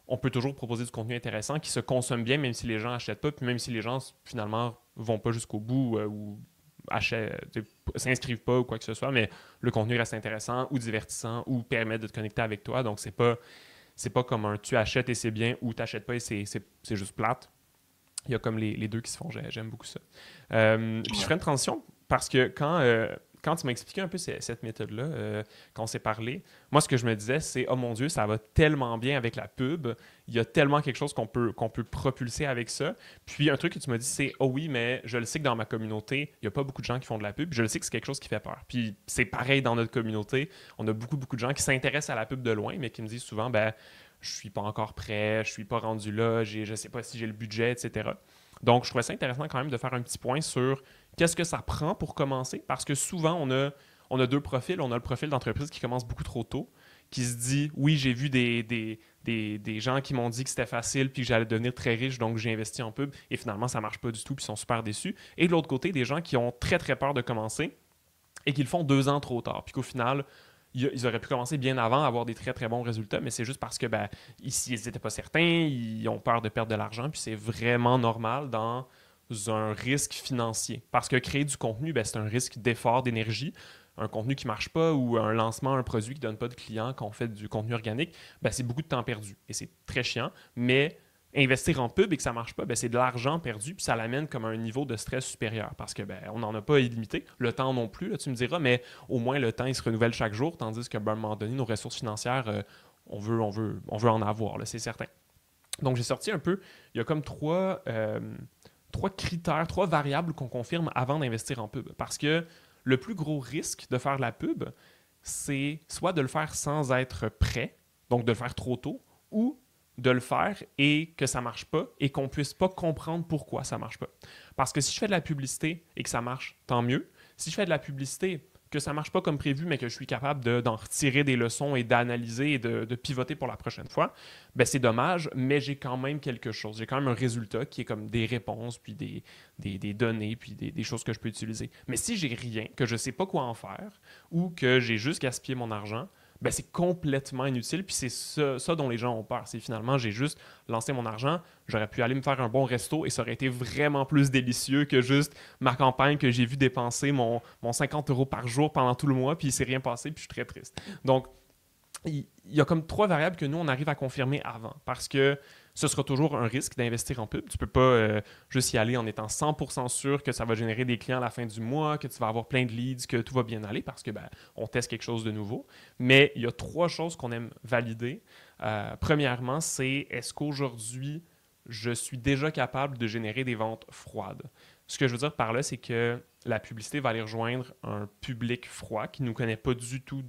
on peut toujours proposer du contenu intéressant qui se consomme bien, même si les gens n'achètent pas, puis même si les gens, finalement, vont pas jusqu'au bout ou s'inscrivent pas ou quoi que ce soit, mais le contenu reste intéressant ou divertissant ou permet de te connecter avec toi. Donc, c'est pas comme un tu achètes et c'est bien ou tu n'achètes pas et c'est juste plate. Il y a comme les deux qui se font. J'aime beaucoup ça. Puis je Ouais. ferai une transition parce que quand tu m'as expliqué un peu cette méthode-là, quand on s'est parlé, moi, ce que je me disais, c'est oh mon Dieu, ça va tellement bien avec la pub. Il y a tellement quelque chose qu'on peut propulser avec ça. Puis un truc que tu m'as dit, c'est oh oui, mais je le sais que dans ma communauté, il n'y a pas beaucoup de gens qui font de la pub. Je le sais que c'est quelque chose qui fait peur. Puis c'est pareil dans notre communauté. On a beaucoup de gens qui s'intéressent à la pub de loin, mais qui me disent souvent, ben, je suis pas encore prêt, je suis pas rendu là, je sais pas si j'ai le budget, etc. Donc, je trouvais ça intéressant quand même de faire un petit point sur qu'est-ce que ça prend pour commencer, parce que souvent, on a deux profils. On a le profil d'entreprise qui commence beaucoup trop tôt, qui se dit, oui, j'ai vu des gens qui m'ont dit que c'était facile puis que j'allais devenir très riche, donc j'ai investi en pub, et finalement, ça marche pas du tout, puis ils sont super déçus. Et de l'autre côté, des gens qui ont très peur de commencer et qui le font 2 ans trop tard, puis qu'au final, ils auraient pu commencer bien avant à avoir des très très bons résultats, mais c'est juste parce que ben, ici, ils n'étaient pas certains, ils ont peur de perdre de l'argent, puis c'est vraiment normal dans un risque financier. Parce que créer du contenu, ben, c'est un risque d'effort, d'énergie. Un contenu qui ne marche pas ou un lancement, un produit qui ne donne pas de clients quand on fait du contenu organique, ben, c'est beaucoup de temps perdu. Et c'est très chiant, mais investir en pub et que ça ne marche pas, ben, c'est de l'argent perdu, puis ça l'amène comme à un niveau de stress supérieur parce que ben, on n'en a pas illimité. Le temps non plus, là, tu me diras, mais au moins le temps, il se renouvelle chaque jour, tandis qu'à un moment donné, nos ressources financières, on veut en avoir, c'est certain. Donc, j'ai sorti un peu, il y a comme trois critères, trois variables qu'on confirme avant d'investir en pub. Parce que le plus gros risque de faire de la pub, c'est soit de le faire sans être prêt, donc de le faire trop tôt, ou de le faire et que ça marche pas et qu'on puisse pas comprendre pourquoi ça marche pas. Parce que si je fais de la publicité et que ça marche, tant mieux. Si je fais de la publicité que ça marche pas comme prévu, mais que je suis capable d'en retirer des leçons et d'analyser et de pivoter pour la prochaine fois, ben c'est dommage, mais j'ai quand même quelque chose. J'ai quand même un résultat qui est comme des réponses, puis des données, puis des choses que je peux utiliser. Mais si j'ai rien, que je sais pas quoi en faire, ou que j'ai juste gaspillé mon argent, ben c'est complètement inutile, puis c'est ça dont les gens ont peur. C'est finalement, j'ai juste lancé mon argent, j'aurais pu aller me faire un bon resto et ça aurait été vraiment plus délicieux que juste ma campagne que j'ai vu dépenser mon 50 € par jour pendant tout le mois, puis il s'est rien passé, puis je suis très triste. Donc, il y a comme trois variables que nous, on arrive à confirmer avant, parce que ce sera toujours un risque d'investir en pub. Tu peux pas juste y aller en étant 100% sûr que ça va générer des clients à la fin du mois, que tu vas avoir plein de leads, que tout va bien aller, parce que ben, on teste quelque chose de nouveau. Mais il y a trois choses qu'on aime valider. Premièrement, c'est est-ce qu'aujourd'hui, je suis déjà capable de générer des ventes froides? Ce que je veux dire par là, c'est que la publicité va aller rejoindre un public froid qui ne nous connaît pas du tout,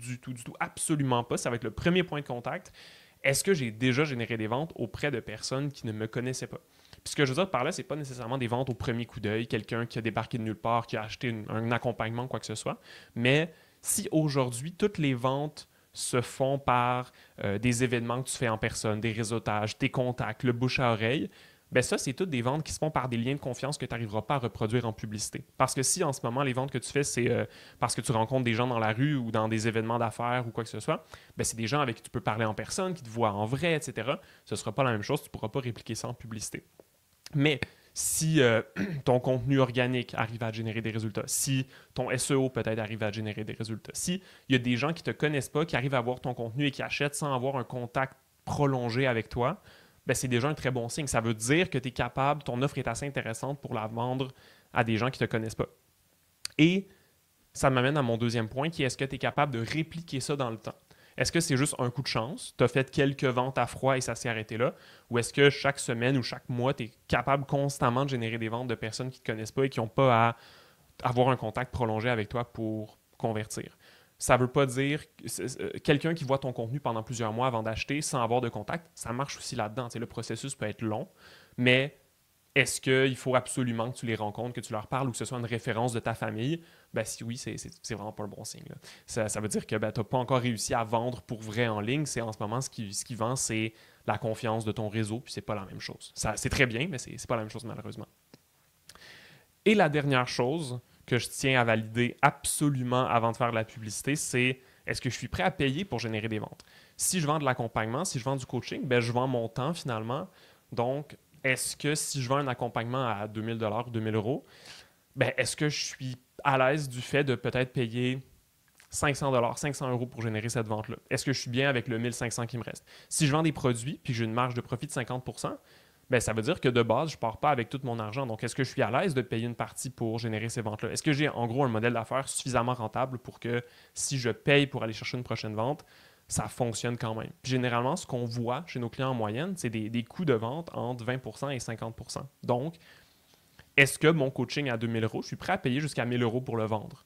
absolument pas. Ça va être le premier point de contact. Est-ce que j'ai déjà généré des ventes auprès de personnes qui ne me connaissaient pas? Puis ce que je veux dire par là, c'est pas nécessairement des ventes au premier coup d'œil, quelqu'un qui a débarqué de nulle part, qui a acheté un accompagnement, quoi que ce soit. Mais si aujourd'hui, toutes les ventes se font par des événements que tu fais en personne, des réseautages, tes contacts, le bouche à oreille, ben ça, c'est toutes des ventes qui se font par des liens de confiance que tu n'arriveras pas à reproduire en publicité. Parce que si en ce moment, les ventes que tu fais, c'est parce que tu rencontres des gens dans la rue ou dans des événements d'affaires ou quoi que ce soit, ben c'est des gens avec qui tu peux parler en personne, qui te voient en vrai, etc. Ce ne sera pas la même chose, tu ne pourras pas répliquer ça en publicité. Mais si ton contenu organique arrive à générer des résultats, si ton SEO peut-être arrive à générer des résultats, si il y a des gens qui ne te connaissent pas, qui arrivent à voir ton contenu et qui achètent sans avoir un contact prolongé avec toi, ben c'est déjà un très bon signe. Ça veut dire que tu es capable, ton offre est assez intéressante pour la vendre à des gens qui ne te connaissent pas. Et ça m'amène à mon deuxième point qui est est-ce que tu es capable de répliquer ça dans le temps? Est-ce que c'est juste un coup de chance? Tu as fait quelques ventes à froid et ça s'est arrêté là? Ou est-ce que chaque semaine ou chaque mois, tu es capable constamment de générer des ventes de personnes qui ne te connaissent pas et qui n'ont pas à avoir un contact prolongé avec toi pour convertir? Ça ne veut pas dire quelqu'un qui voit ton contenu pendant plusieurs mois avant d'acheter sans avoir de contact, ça marche aussi là-dedans. Le processus peut être long, mais est-ce qu'il faut absolument que tu les rencontres, que tu leur parles ou que ce soit une référence de ta famille? Ben si oui, c'est vraiment pas un bon signe. Ça veut dire que ben, tu n'as pas encore réussi à vendre pour vrai en ligne. C'est en ce moment, ce qui vend, c'est la confiance de ton réseau, puis c'est pas la même chose. C'est très bien, mais c'est pas la même chose malheureusement. Et la dernière chose que je tiens à valider absolument avant de faire de la publicité, c'est est-ce que je suis prêt à payer pour générer des ventes? Si je vends de l'accompagnement, si je vends du coaching, ben je vends mon temps finalement. Donc, est-ce que si je vends un accompagnement à 2000 $ ou 2000 €, ben est-ce que je suis à l'aise du fait de peut-être payer 500 $, 500 € pour générer cette vente-là? Est-ce que je suis bien avec le 1500 qui me reste? Si je vends des produits puis que j'ai une marge de profit de 50%, ben, ça veut dire que de base, je ne pars pas avec tout mon argent. Donc, est-ce que je suis à l'aise de payer une partie pour générer ces ventes-là? Est-ce que j'ai en gros un modèle d'affaires suffisamment rentable pour que si je paye pour aller chercher une prochaine vente, ça fonctionne quand même? Puis, généralement, ce qu'on voit chez nos clients en moyenne, c'est des coûts de vente entre 20% et 50%. Donc, est-ce que mon coaching à 2000 €, je suis prêt à payer jusqu'à 1000 € pour le vendre?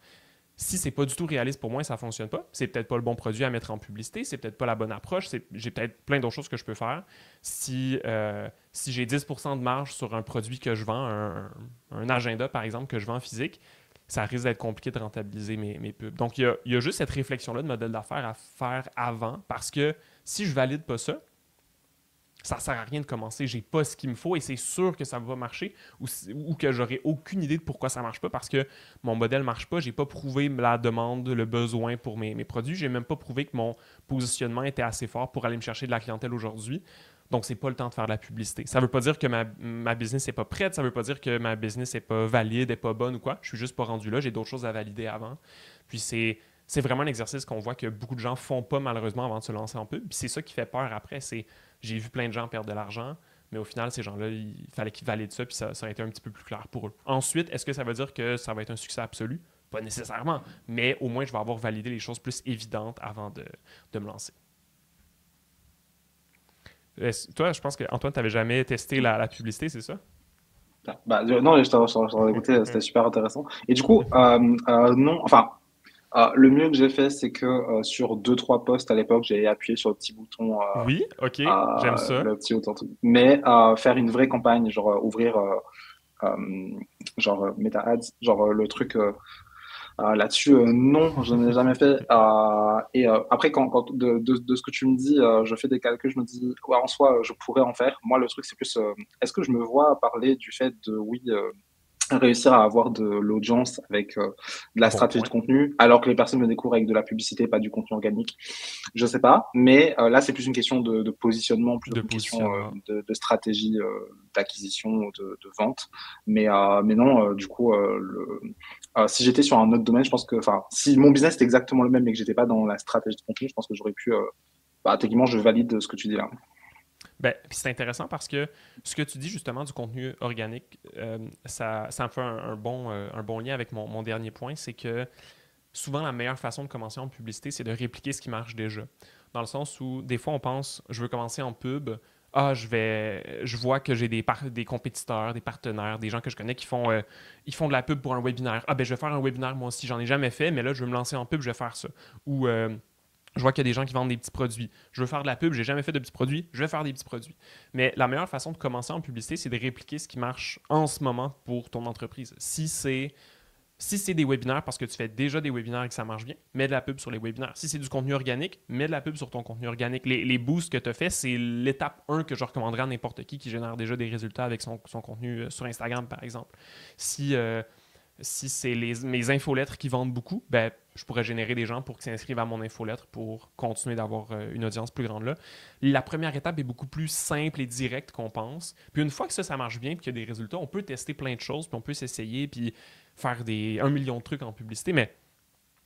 Si c'est pas du tout réaliste pour moi et ça fonctionne pas, c'est peut-être pas le bon produit à mettre en publicité, c'est peut-être pas la bonne approche, j'ai peut-être plein d'autres choses que je peux faire. Si j'ai 10% de marge sur un produit que je vends, un agenda par exemple que je vends physique, ça risque d'être compliqué de rentabiliser mes pubs. Donc il y a juste cette réflexion-là de modèle d'affaires à faire avant, parce que si je valide pas ça, ça sert à rien de commencer. J'ai pas ce qu'il me faut et c'est sûr que ça va marcher ou que j'aurai aucune idée de pourquoi ça marche pas parce que mon modèle marche pas. J'ai pas prouvé la demande, le besoin pour mes produits. J'ai même pas prouvé que mon positionnement était assez fort pour aller me chercher de la clientèle aujourd'hui. Donc, c'est pas le temps de faire de la publicité. Ça veut pas dire que ma business n'est pas prête. Ça veut pas dire que ma business n'est pas valide, n'est pas bonne ou quoi. Je suis juste pas rendu là. J'ai d'autres choses à valider avant. Puis c'est vraiment un exercice qu'on voit que beaucoup de gens font pas malheureusement avant de se lancer en pub. Puis c'est ça qui fait peur après. J'ai vu plein de gens perdre de l'argent, mais au final, ces gens-là, il fallait qu'ils valident ça, puis ça aurait été un petit peu plus clair pour eux. Ensuite, est-ce que ça veut dire que ça va être un succès absolu? Pas nécessairement, mais au moins, je vais avoir validé les choses plus évidentes avant de me lancer. Toi, je pense que Antoine, tu n'avais jamais testé la publicité, c'est ça? Non, je t'en ai écouté, c'était super intéressant. Et du coup, non, enfin, le mieux que j'ai fait, c'est que sur deux, trois posts à l'époque, j'ai appuyé sur le petit bouton, Oui, ok, j'aime ça. le petit bouton, mais faire une vraie campagne, genre ouvrir, genre Meta Ads, genre le truc là-dessus, non, je n'ai jamais fait. Et après, de ce que tu me dis, je fais des calculs, je me dis, ouais, en soi, je pourrais en faire. Moi, le truc, c'est plus, est-ce que je me vois parler du fait de, oui, réussir à avoir de l'audience avec de la Bon stratégie de point. contenu, alors que les personnes me découvrent avec de la publicité, pas du contenu organique. Je sais pas, mais là, c'est plus une question de positionnement plutôt De qu'une question positionnement. de stratégie d'acquisition ou de vente. Mais non, du coup, si j'étais sur un autre domaine, je pense que, enfin, si mon business était exactement le même et que j'étais pas dans la stratégie de contenu, je pense que j'aurais pu, techniquement, je valide ce que tu dis là. Ben, puis c'est intéressant parce que ce que tu dis justement du contenu organique, ça me fait un bon lien avec mon dernier point, c'est que souvent la meilleure façon de commencer en publicité, c'est de répliquer ce qui marche déjà. Dans le sens où des fois on pense, je veux commencer en pub, je vois que j'ai des compétiteurs, des partenaires, des gens que je connais ils font de la pub pour un webinaire. Ah ben je vais faire un webinaire moi aussi, j'en ai jamais fait, mais là je veux me lancer en pub, je vais faire ça. Ou je vois qu'il y a des gens qui vendent des petits produits. Je veux faire de la pub, j'ai jamais fait de petits produits, je vais faire des petits produits. Mais la meilleure façon de commencer en publicité, c'est de répliquer ce qui marche en ce moment pour ton entreprise. Si c'est des webinaires parce que tu fais déjà des webinaires et que ça marche bien, mets de la pub sur les webinaires. Si c'est du contenu organique, mets de la pub sur ton contenu organique. Les boosts que tu as fait, c'est l'étape 1 que je recommanderais à n'importe qui génère déjà des résultats avec son contenu sur Instagram, par exemple. Si c'est mes infolettres qui vendent beaucoup, ben, je pourrais générer des gens pour qu'ils s'inscrivent à mon infolettre pour continuer d'avoir une audience plus grande là. La première étape est beaucoup plus simple et directe qu'on pense. Puis une fois que ça marche bien et qu'il y a des résultats, on peut tester plein de choses, puis on peut s'essayer, puis faire 1 million de trucs en publicité, mais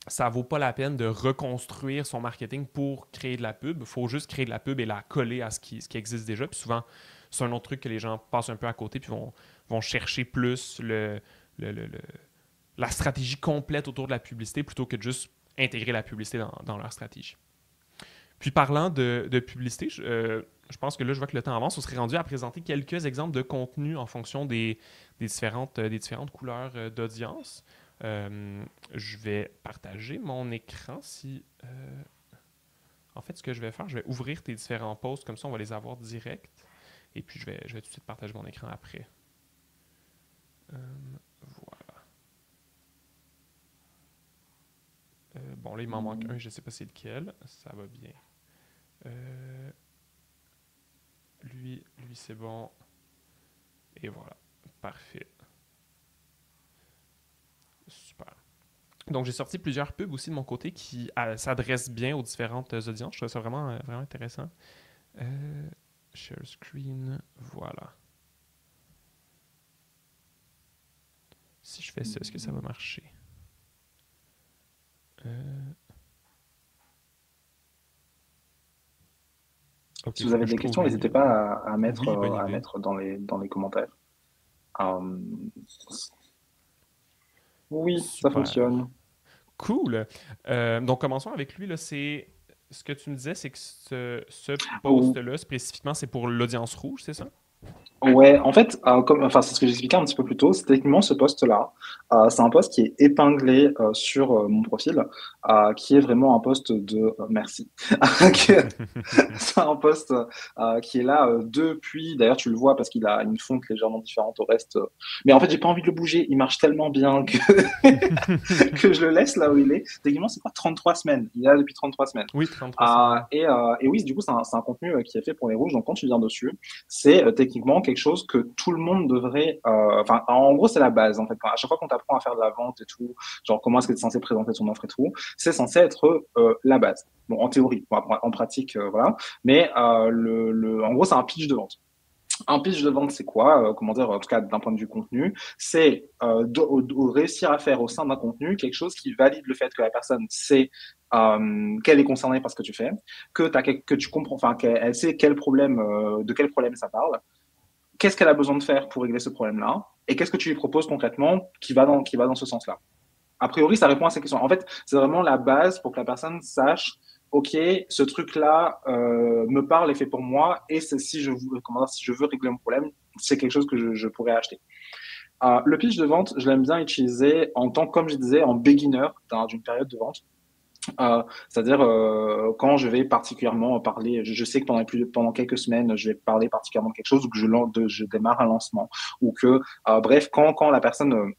ça vaut pas la peine de reconstruire son marketing pour créer de la pub. Il faut juste créer de la pub et la coller à ce qui existe déjà. Puis souvent, c'est un autre truc que les gens passent un peu à côté puis vont chercher plus le- le- le- la stratégie complète autour de la publicité plutôt que de juste intégrer la publicité dans leur stratégie. Puis parlant de publicité, je pense que là, je vois que le temps avance. On serait rendu à présenter quelques exemples de contenu en fonction des différentes couleurs d'audience. Je vais partager mon écran si... en fait, ce que je vais faire, je vais ouvrir tes différents posts, comme ça on va les avoir direct. Et puis je vais tout de suite partager mon écran après. Voilà. Bon, là, il m'en manque un, je ne sais pas c'est lequel. Ça va bien. Lui c'est bon. Et voilà. Parfait. Super. Donc, j'ai sorti plusieurs pubs aussi de mon côté qui s'adressent bien aux différentes audiences. Je trouve ça vraiment, vraiment intéressant. Share screen. Voilà. Si je fais ça, est-ce que ça va marcher? Ok, Si il vous faut avez que je des trouve questions, le n'hésitez lien. pas Oui, bonne à idée. mettre dans les commentaires. Euh, oui, ça Super. fonctionne. Cool. Donc, commençons avec lui. Là, ce que tu me disais, c'est que ce Ou- post-là, spécifiquement, c'est pour l'audience rouge, c'est ça? Ouais, en fait, enfin, c'est ce que j'expliquais un petit peu plus tôt, c'est techniquement ce poste-là, c'est un poste qui est épinglé sur mon profil, qui est vraiment un poste de merci. C'est un poste qui est là depuis. D'ailleurs, tu le vois parce qu'il a une fonte légèrement différente au reste. Mais en fait, j'ai pas envie de le bouger. Il marche tellement bien que que je le laisse là où il est. Techniquement, c'est quoi 33 semaines. Il est là depuis 33 semaines. Oui, 33 semaines. Et oui, du coup, c'est un contenu qui est fait pour les rouges. Donc, quand tu viens dessus, c'est techniquement quelque chose que tout le monde devrait. Enfin, en gros, c'est la base. En fait, à chaque fois qu'on t'apprend à faire de la vente et tout, genre comment est-ce que tu es censé présenter ton offre et tout, c'est censé être la base. Bon, en théorie, bon, en pratique, voilà. Mais en gros, c'est un pitch de vente. Un pitch de vente, c'est quoi? Comment dire, en tout cas d'un point de vue contenu, c'est de réussir à faire au sein d'un contenu quelque chose qui valide le fait que la personne sait qu'elle est concernée par ce que tu fais, que tu comprends, enfin qu'elle sait quel problème, de quel problème ça parle, qu'est-ce qu'elle a besoin de faire pour régler ce problème-là, et qu'est-ce que tu lui proposes concrètement qui va dans ce sens-là. A priori, ça répond à ces questions. En fait, c'est vraiment la base pour que la personne sache, OK, ce truc-là me parle et fait pour moi, et si je, comment dire, si je veux régler mon problème, c'est quelque chose que je pourrais acheter. Le pitch de vente, je l'aime bien utiliser en tant, comme je disais, en beginner d'une période de vente. C'est-à-dire quand je vais particulièrement parler, je sais que pendant quelques semaines, je vais parler particulièrement de quelque chose, ou que je démarre un lancement, ou que, bref, quand la personne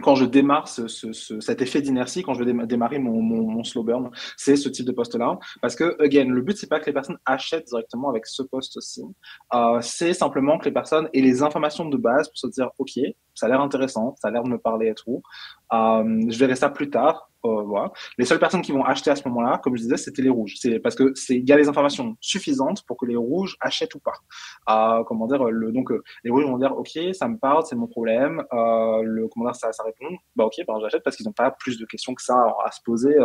quand je démarre cet effet d'inertie, quand je vais démarrer mon slow burn, c'est ce type de poste-là. Parce que, again, le but, c'est pas que les personnes achètent directement avec ce poste-ci. C'est simplement que les personnes aient les informations de base pour se dire, OK, ça a l'air intéressant, ça a l'air de me parler et tout. Je verrai ça plus tard. Voilà. Les seules personnes qui vont acheter à ce moment-là, comme je disais, c'était les rouges. C'est parce que il y a les informations suffisantes pour que les rouges achètent ou pas. Comment dire, donc les rouges vont dire, OK, ça me parle, c'est mon problème. Comment dire, ça répond. Bah, OK, ben, j'achète parce qu'ils n'ont pas plus de questions que ça à se poser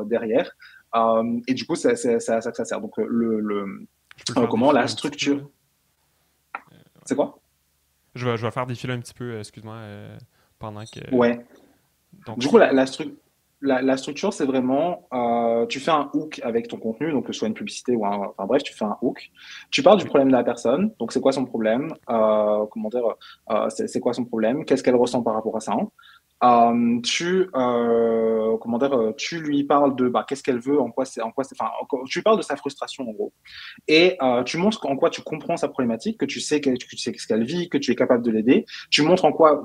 derrière. Et du coup, c'est à ça que ça sert. Donc, Je peux faire comment défiler la un petit peu, là. structure. C'est quoi? Je vais faire défiler un petit peu, excuse-moi, pendant que... Ouais. Donc, Du coup, la structure, c'est vraiment, tu fais un hook avec ton contenu, donc que ce soit une publicité ou enfin bref, tu fais un hook. Tu parles du oui. problème de la personne, donc c'est quoi son problème, comment dire, c'est quoi son problème, qu'est-ce qu'elle ressent par rapport à ça. Comment dire, tu lui parles de, bah, qu'est-ce qu'elle veut, enfin, tu lui parles de sa frustration en gros. Et tu montres en quoi tu comprends sa problématique, que tu sais ce qu'elle vit, que tu es capable de l'aider. Tu montres en quoi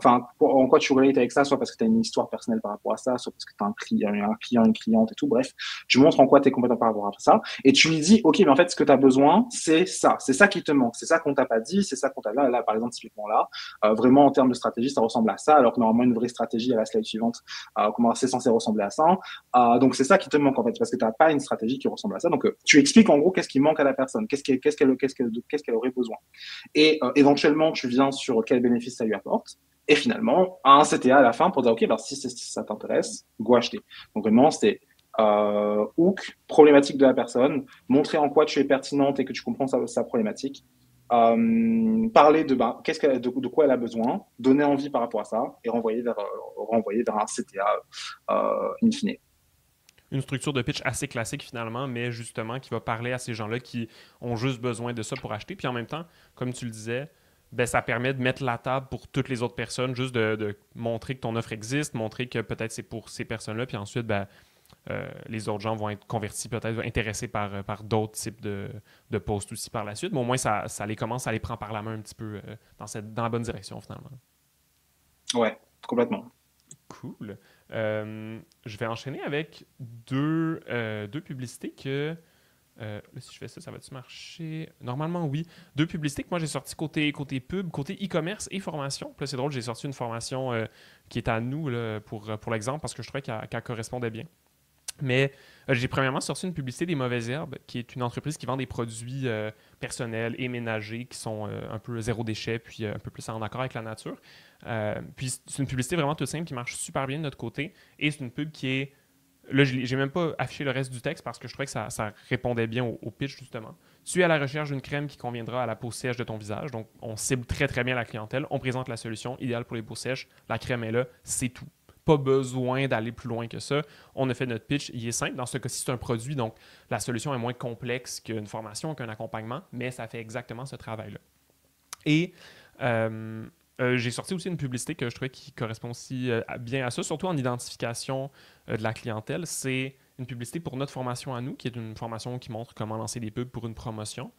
tu relates avec ça, soit parce que tu as une histoire personnelle par rapport à ça, soit parce que tu as un client, une cliente et tout. Bref, tu montres en quoi tu es compétent par rapport à ça. Et tu lui dis, OK, mais en fait, ce que tu as besoin, c'est ça. C'est ça qui te manque. C'est ça qu'on t'a pas dit. C'est ça qu'on t'a là. Là, par exemple, typiquement là, vraiment en termes de stratégie, ça ressemble à ça. Alors que normalement, une vraie stratégie à la slide suivante, comment c'est censé ressembler à ça. Donc, c'est ça qui te manque en fait, parce que tu n'as pas une stratégie qui ressemble à ça. Donc, tu expliques en gros qu'est-ce qui manque à la personne, qu'est-ce qu'elle aurait besoin. Et éventuellement, tu viens sur quel bénéfice ça lui apporte. Et finalement, un CTA à la fin pour dire, OK, bah, si ça t'intéresse, go acheter. Donc, vraiment, c'est hook, problématique de la personne, montrer en quoi tu es pertinente et que tu comprends sa problématique. Parler de quoi elle a besoin, donner envie par rapport à ça et renvoyer vers un CTA in fine. Une structure de pitch assez classique finalement, mais justement qui va parler à ces gens-là qui ont juste besoin de ça pour acheter. Puis en même temps, comme tu le disais, ben, ça permet de mettre la table pour toutes les autres personnes, juste de montrer que ton offre existe, montrer que peut-être c'est pour ces personnes-là, puis ensuite, ben, les autres gens vont être convertis, peut-être intéressés par d'autres types de posts aussi par la suite. Mais au moins, ça les commence, ça les prend par la main un petit peu dans la bonne direction finalement. Ouais, complètement. Cool. Je vais enchaîner avec deux publicités que. Là, si je fais ça, ça va-tu marcher? Normalement, oui. Deux publicités que moi j'ai sorties côté pub, côté e-commerce et formation. Puis là, c'est drôle, j'ai sorti une formation qui est à nous là, pour l'exemple parce que je trouvais qu'elle correspondait bien. Mais j'ai premièrement sorti une publicité des Mauvaises Herbes, qui est une entreprise qui vend des produits personnels et ménagers qui sont un peu zéro déchet, puis un peu plus en accord avec la nature. Puis c'est une publicité vraiment toute simple qui marche super bien de notre côté. Et c'est une pub qui est. Là, j'ai même pas affiché le reste du texte parce que je trouvais que ça répondait bien au pitch, justement. Tu es à la recherche d'une crème qui conviendra à la peau sèche de ton visage. Donc, on cible très, très bien la clientèle. On présente la solution idéale pour les peaux sèches. La crème est là, c'est tout. Pas besoin d'aller plus loin que ça. On a fait notre pitch, il est simple. Dans ce cas-ci, c'est un produit, donc la solution est moins complexe qu'une formation, qu'un accompagnement, mais ça fait exactement ce travail-là. Et j'ai sorti aussi une publicité que je trouvais qui correspond aussi bien à ça, surtout en identification de la clientèle. C'est une publicité pour notre formation à nous, qui est une formation qui montre comment lancer des pubs pour une promotion.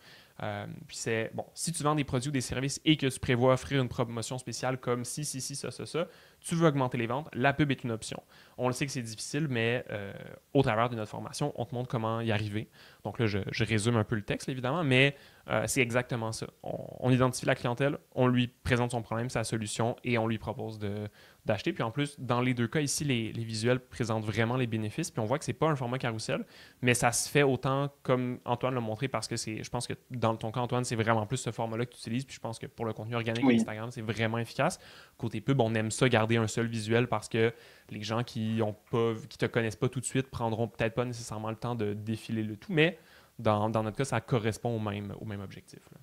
Puis c'est, bon, si tu vends des produits ou des services et que tu prévois offrir une promotion spéciale comme si, ça, tu veux augmenter les ventes, la pub est une option. On le sait que c'est difficile, mais au travers de notre formation, on te montre comment y arriver. Donc là, je résume un peu le texte, évidemment, mais c'est exactement ça. On identifie la clientèle, on lui présente son problème, sa solution, et on lui propose d'acheter. Puis en plus, dans les deux cas, ici, les visuels présentent vraiment les bénéfices. Puis on voit que c'est pas un format carrousel, mais ça se fait autant comme Antoine l'a montré, parce que je pense que dans ton cas, Antoine, c'est vraiment plus ce format-là que tu utilises. Puis je pense que pour le contenu organique Oui. Instagram, c'est vraiment efficace. Côté pub, on aime ça, garder un seul visuel, parce que les gens qui te connaissent pas tout de suite prendront peut-être pas nécessairement le temps de défiler le tout, mais dans notre cas, ça correspond au même objectif, là.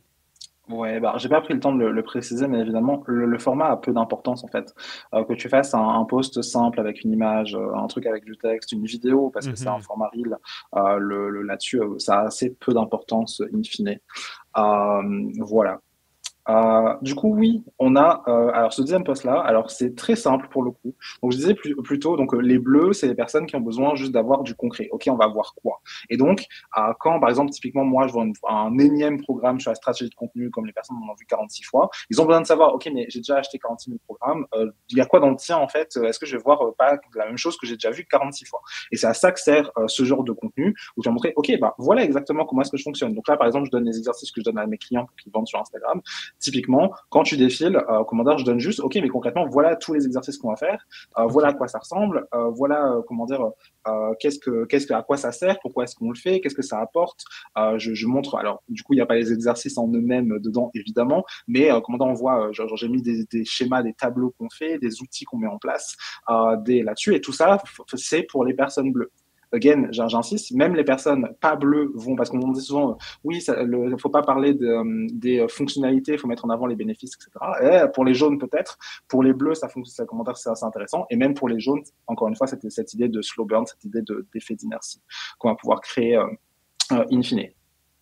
Ouais, bah, j'ai pas pris le temps de le préciser, mais évidemment, le format a peu d'importance en fait. Que tu fasses un post simple avec une image, un truc avec du texte, une vidéo, parce que c'est un Mhm. format reel, là-dessus, ça a assez peu d'importance in fine. Voilà. Du coup, oui, on a alors ce deuxième poste-là. Alors c'est très simple pour le coup. Donc je disais plutôt donc les bleus, c'est les personnes qui ont besoin juste d'avoir du concret. Ok, on va voir quoi. Et donc quand par exemple typiquement moi je vois un énième programme sur la stratégie de contenu comme les personnes en ont vu 46 fois, ils ont besoin de savoir ok mais j'ai déjà acheté 46 000 programmes. Il y a quoi dans le tien en fait. Est-ce que je vais voir pas la même chose que j'ai déjà vu 46 fois. Et c'est à ça que sert ce genre de contenu où tu vas montrer ok bah voilà exactement comment est-ce que je fonctionne. Donc là par exemple je donne les exercices que je donne à mes clients pour qu'ils vendent sur Instagram. Typiquement, quand tu défiles, comment dire, je donne juste, ok, mais concrètement, voilà tous les exercices qu'on va faire, voilà à OK. quoi ça ressemble, voilà, comment dire, à quoi ça sert, pourquoi est-ce qu'on le fait, qu'est-ce que ça apporte. Je montre, alors du coup, il n'y a pas les exercices en eux-mêmes dedans, évidemment, mais comment dire, on voit, genre, j'ai mis des schémas, des tableaux qu'on fait, des outils qu'on met en place là-dessus, et tout ça, c'est pour les personnes bleues. Again, j'insiste, même les personnes pas bleues vont, parce qu'on dit souvent, oui, il ne faut pas parler des fonctionnalités, il faut mettre en avant les bénéfices, etc. Et pour les jaunes, peut-être. Pour les bleus, ça commentaire, c'est assez intéressant. Et même pour les jaunes, encore une fois, c'était cette idée de slow burn, cette idée d'effet d'inertie qu'on va pouvoir créer in fine.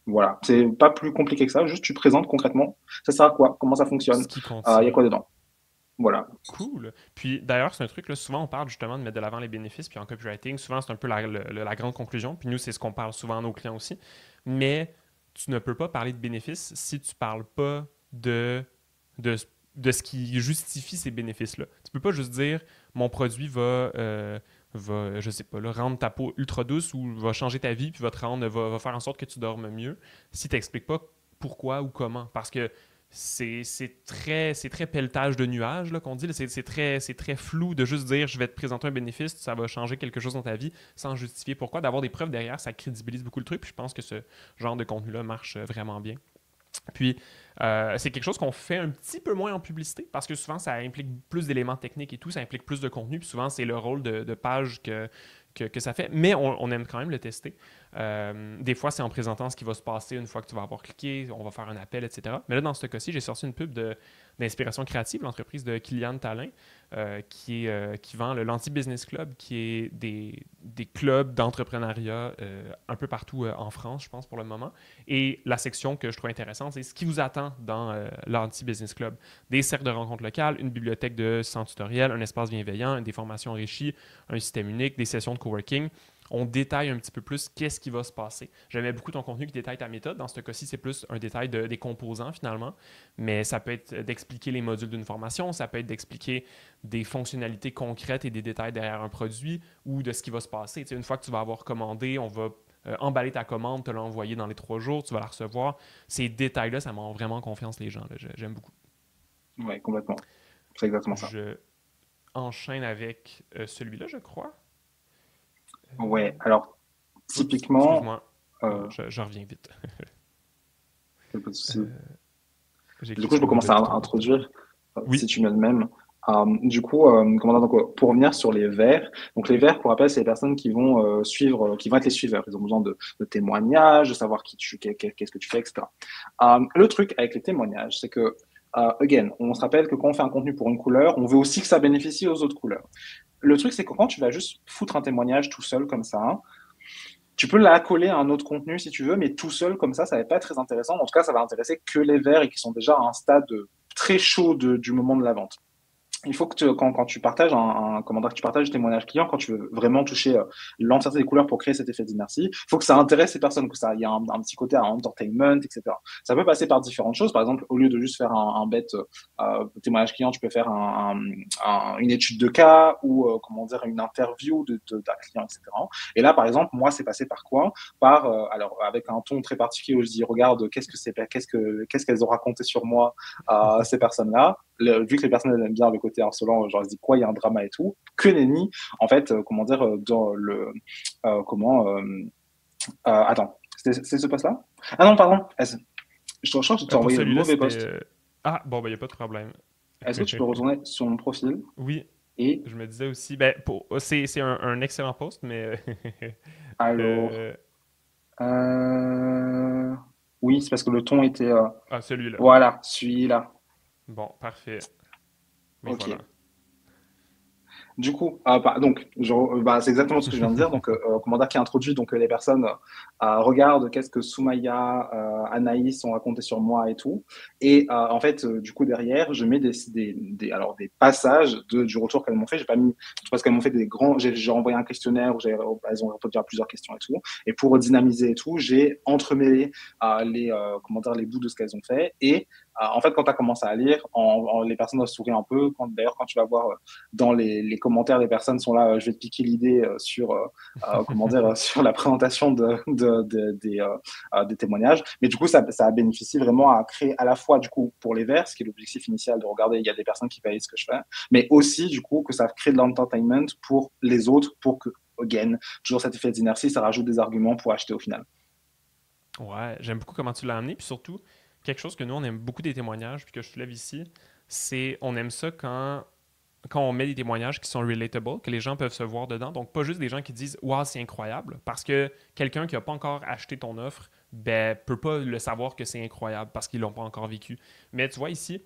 Voilà, c'est pas plus compliqué que ça, juste tu présentes concrètement, ça sert à quoi, comment ça Ce fonctionne, qui il y a contient. quoi dedans. Voilà. Cool. Puis d'ailleurs, c'est un truc, là, souvent on parle justement de mettre de l'avant les bénéfices, puis en copywriting, souvent c'est un peu la grande conclusion, puis nous, c'est ce qu'on parle souvent à nos clients aussi. Mais tu ne peux pas parler de bénéfices si tu ne parles pas de, de ce qui justifie ces bénéfices-là. Tu ne peux pas juste dire mon produit va je sais pas, là, rendre ta peau ultra douce ou va changer ta vie, puis va faire en sorte que tu dormes mieux, si tu n'expliques pas pourquoi ou comment. Parce que c'est très pelletage de nuages là, qu'on dit. C'est très flou de juste dire je vais te présenter un bénéfice, ça va changer quelque chose dans ta vie sans justifier pourquoi. D'avoir des preuves derrière, ça crédibilise beaucoup le truc. Puis je pense que ce genre de contenu-là marche vraiment bien. Puis, c'est quelque chose qu'on fait un petit peu moins en publicité parce que souvent, ça implique plus d'éléments techniques et tout, ça implique plus de contenu. Puis souvent, c'est le rôle de page que ça fait. Mais on aime quand même le tester. Des fois, c'est en présentant ce qui va se passer une fois que tu vas avoir cliqué, on va faire un appel, etc. Mais là, dans ce cas-ci, j'ai sorti une pub d'inspiration créative, l'entreprise de Kylian Talin, qui vend le Lanti Business Club, qui est des clubs d'entrepreneuriat un peu partout en France, je pense, pour le moment. Et la section que je trouve intéressante, c'est ce qui vous attend dans l'Anti Business Club. Des cercles de rencontres locales, une bibliothèque de 100 tutoriels, un espace bienveillant, des formations enrichies, un système unique, des sessions de coworking. On détaille un petit peu plus qu'est-ce qui va se passer. J'aimais beaucoup ton contenu qui détaille ta méthode. Dans ce cas-ci, c'est plus un détail des composants finalement, mais ça peut être d'expliquer les modules d'une formation, ça peut être d'expliquer des fonctionnalités concrètes et des détails derrière un produit ou de ce qui va se passer. Tu sais, une fois que tu vas avoir commandé, on va emballer ta commande, te l'envoyer dans les 3 jours, tu vas la recevoir. Ces détails-là, ça m'en vraiment confiance les gens. Là. J'aime beaucoup. Ouais, complètement. C'est exactement ça. Je enchaîne avec celui-là, je crois. Ouais, alors, Oups, typiquement, excuse-moi. euh, Je reviens vite. pas de souci. Euh, j'ai Du coup, cliqué je sur peux le mauvais commencer à bouton. introduire, si Oui. tu mets le même. Du coup, comment dire, donc, pour revenir sur les verts, donc les verts, pour rappel, c'est les personnes qui vont suivre, qui vont être les suiveurs. Ils ont besoin de témoignages, de savoir qu'est-ce que tu fais, etc. Le truc avec les témoignages, c'est que, again, on se rappelle que quand on fait un contenu pour une couleur, on veut aussi que ça bénéficie aux autres couleurs. Le truc, c'est que quand tu vas juste foutre un témoignage tout seul comme ça, Tu peux l'accoler à un autre contenu si tu veux, mais tout seul comme ça va pas être très intéressant. En tout cas, ça va intéresser que les verts et qui sont déjà à un stade très chaud du moment de la vente. Il faut que quand tu partages comment dire, que tu partages tes témoignages clients, quand tu veux vraiment toucher l'entièreté des couleurs pour créer cet effet d'inertie, il faut que ça intéresse ces personnes, que ça, il y a un petit côté à entertainment, etc. Ça peut passer par différentes choses. Par exemple, au lieu de juste faire un bête témoignage client, tu peux faire une étude de cas ou comment dire une interview d'un client, etc. Et là, par exemple, moi, c'est passé par quoi? Par alors avec un ton très particulier où je dis regarde, qu'est-ce qu'elles ont raconté sur moi ces personnes-là. Vu que les personnes aiment bien le côté insolent, genre, je dis quoi, il y a un drama et tout. Que nenni, en fait, comment dire, dans le. Attends, c'est ce poste-là? Ah non, pardon. Je te change, je t'ai Pour envoyé le celui-là, mauvais c'était... poste. Ah, bon, ben, il n'y a pas de problème. Est-ce que tu peux retourner sur mon profil Oui, et je me disais aussi... Ben, c'est un excellent post, mais... alors. euh, euh, Oui, c'est parce que le ton était. Ah, celui-là. Voilà, celui-là. Bon, parfait. Oui, Ok. voilà. Du coup, donc, c'est exactement ce que je viens de dire. Donc, Commanda qui introduit donc les personnes regardent qu'est-ce que Soumaya, Anaïs ont raconté sur moi et tout. Et en fait, du coup derrière, je mets alors des passages du retour qu'elles m'ont fait. J'ai pas mis parce qu'elles m'ont fait des grands. J'ai envoyé un questionnaire où elles ont répondu à plusieurs questions et tout. Et pour dynamiser et tout, j'ai entremêlé les bouts de ce qu'elles ont fait. Et en fait, quand tu as commencé à lire, les personnes sourient un peu. D'ailleurs, quand tu vas voir dans les commentaires, les personnes sont là, je vais te piquer l'idée sur, comment dire, sur la présentation des témoignages. Mais du coup, ça a bénéficié vraiment à créer à la fois, du coup, pour les vers, ce qui est l'objectif initial de regarder, il y a des personnes qui valident ce que je fais, mais aussi, du coup, que ça crée de l'entertainment pour les autres, pour que, again, toujours cet effet d'inertie, ça rajoute des arguments pour acheter au final. Ouais, j'aime beaucoup comment tu l'as amené. Puis surtout, quelque chose que nous, on aime beaucoup des témoignages, puis que je soulève ici, c'est on aime ça quand on met des témoignages qui sont relatable, que les gens peuvent se voir dedans. Donc, pas juste des gens qui disent waouh, c'est incroyable, parce que quelqu'un qui n'a pas encore acheté ton offre, ben, peut pas le savoir que c'est incroyable parce qu'ils l'ont pas encore vécu. Mais tu vois ici,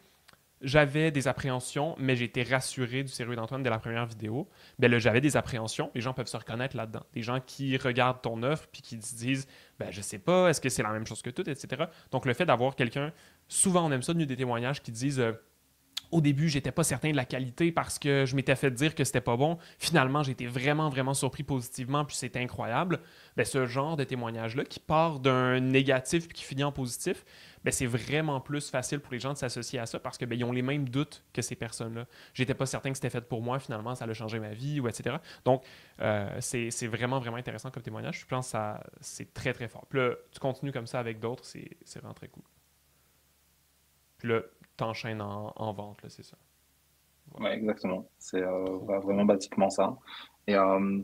j'avais des appréhensions, mais j'ai été rassuré du sérieux d'Antoine dès la première vidéo. Ben là, j'avais des appréhensions. Les gens peuvent se reconnaître là-dedans. Des gens qui regardent ton offre puis qui se disent, ben je sais pas, est-ce que c'est la même chose que tout, etc. Donc le fait d'avoir quelqu'un, souvent on aime ça, des témoignages qui disent, au début, j'étais pas certain de la qualité parce que je m'étais fait dire que c'était pas bon. Finalement, j'ai été vraiment, vraiment surpris positivement, puis c'était incroyable. Ben, ce genre de témoignage-là, qui part d'un négatif puis qui finit en positif, ben, c'est vraiment plus facile pour les gens de s'associer à ça parce que ben, ils ont les mêmes doutes que ces personnes-là. J'étais pas certain que c'était fait pour moi, finalement, ça a changé ma vie, ou etc. Donc, c'est vraiment, vraiment intéressant comme témoignage. Je pense que c'est très, très fort. Puis là, tu continues comme ça avec d'autres, c'est vraiment très cool. Puis là, t'enchaînes en vente, là, c'est ça. Voilà. Ouais, exactement. C'est Trop vraiment cool. basiquement ça. Et, euh,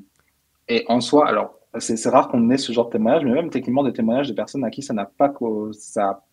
et en soi, alors, c'est rare qu'on ait ce genre de témoignage, mais même techniquement des témoignages de personnes à qui ça n'a pas, ça,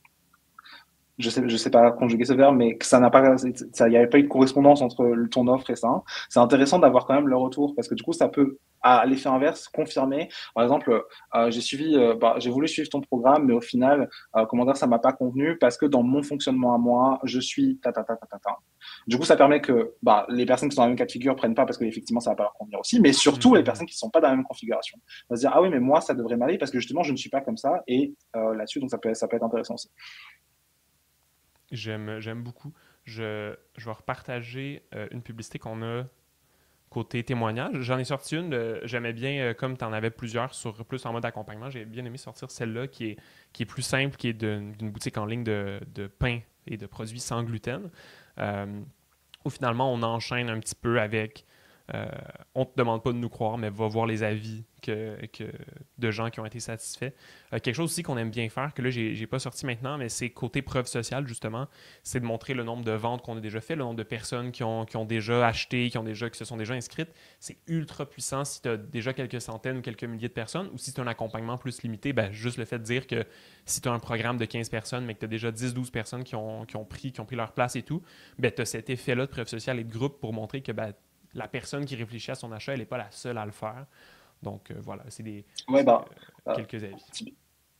je sais pas conjuguer ce verbe, mais que ça n'a pas, il n'y avait pas eu de correspondance entre ton offre et ça. C'est intéressant d'avoir quand même le retour parce que du coup, ça peut, à l'effet inverse, confirmer. Par exemple, j'ai voulu suivre ton programme, mais au final, comment dire, ça m'a pas convenu parce que dans mon fonctionnement à moi, je suis ta ta ta ta ta ta. Du coup, ça permet que les personnes qui sont dans la même cas de figure prennent pas parce qu'effectivement, ça va pas leur convenir aussi, mais surtout les Mhm. personnes qui sont pas dans la même configuration. On va se dire, ah oui, mais moi, ça devrait m'aller parce que justement, je ne suis pas comme ça et là-dessus, donc ça peut être intéressant aussi. J'aime beaucoup. Je vais repartager une publicité qu'on a côté témoignage. J'en ai sorti une, j'aimais bien, comme tu en avais plusieurs, plus en mode accompagnement, j'ai bien aimé sortir celle-là qui est plus simple, qui est d'une boutique en ligne de pain et de produits sans gluten. Euh, Où finalement on enchaîne un petit peu avec on ne te demande pas de nous croire, mais va voir les avis de gens qui ont été satisfaits. Quelque chose aussi qu'on aime bien faire, que là, j'ai pas sorti maintenant, mais c'est côté preuve sociale, justement, c'est de montrer le nombre de ventes qu'on a déjà fait, le nombre de personnes qui ont déjà acheté, qui se sont déjà inscrites. C'est ultra puissant si tu as déjà quelques centaines ou quelques milliers de personnes, ou si tu as un accompagnement plus limité, ben, juste le fait de dire que si tu as un programme de 15 personnes, mais que tu as déjà 10-12 personnes qui ont pris leur place et tout, ben, tu as cet effet-là de preuve sociale et de groupe pour montrer que ben, la personne qui réfléchit à son achat, elle n'est pas la seule à le faire. Donc voilà, Ouais, c'est euh, quelques avis.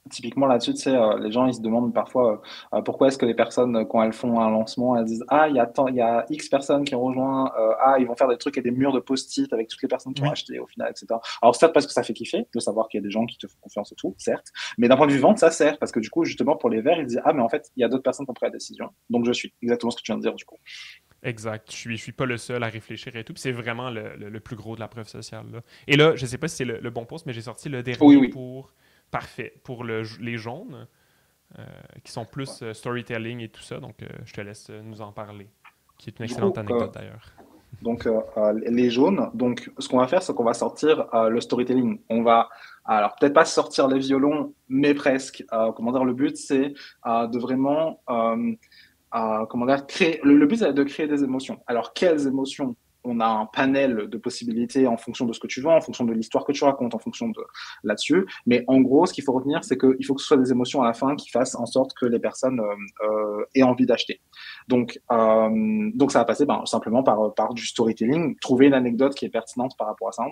Typiquement là-dessus, tu sais, les gens ils se demandent parfois pourquoi est-ce que les personnes, quand elles font un lancement, elles disent ah il y a X personnes qui ont rejoint, ah ils vont faire des trucs et des murs de post-it avec toutes les personnes qui ont Oui, acheté au final, etc. Alors certes parce que ça fait kiffer de savoir qu'il y a des gens qui te font confiance et tout, certes, mais d'un point de vue vente ça sert parce que du coup justement pour les verts ils disent ah mais en fait il y a d'autres personnes qui ont pris la décision, donc je suis exactement ce que tu viens de dire du coup. exact. Je suis pas le seul à réfléchir et tout. Puis c'est vraiment le plus gros de la preuve sociale, là. Et là, je sais pas si c'est le bon post, mais j'ai sorti le Oui dernier oui. pour parfait pour les jaunes, euh, qui sont plus storytelling et tout ça. Donc, je te laisse nous en parler, qui est une Du excellente coup anecdote d'ailleurs. donc les jaunes. Donc ce qu'on va faire, c'est qu'on va sortir le storytelling. On va alors peut-être pas sortir les violons, mais presque. Comment dire, le but c'est de vraiment comment dire, créer. Le but c'est de créer des émotions. Alors quelles émotions? On a un panel de possibilités en fonction de ce que tu vends, en fonction de l'histoire que tu racontes, en fonction de là-dessus. Mais en gros, ce qu'il faut retenir, c'est qu'il faut que ce soit des émotions à la fin qui fassent en sorte que les personnes aient envie d'acheter. Donc ça va passer simplement par du storytelling, trouver une anecdote qui est pertinente par rapport à ça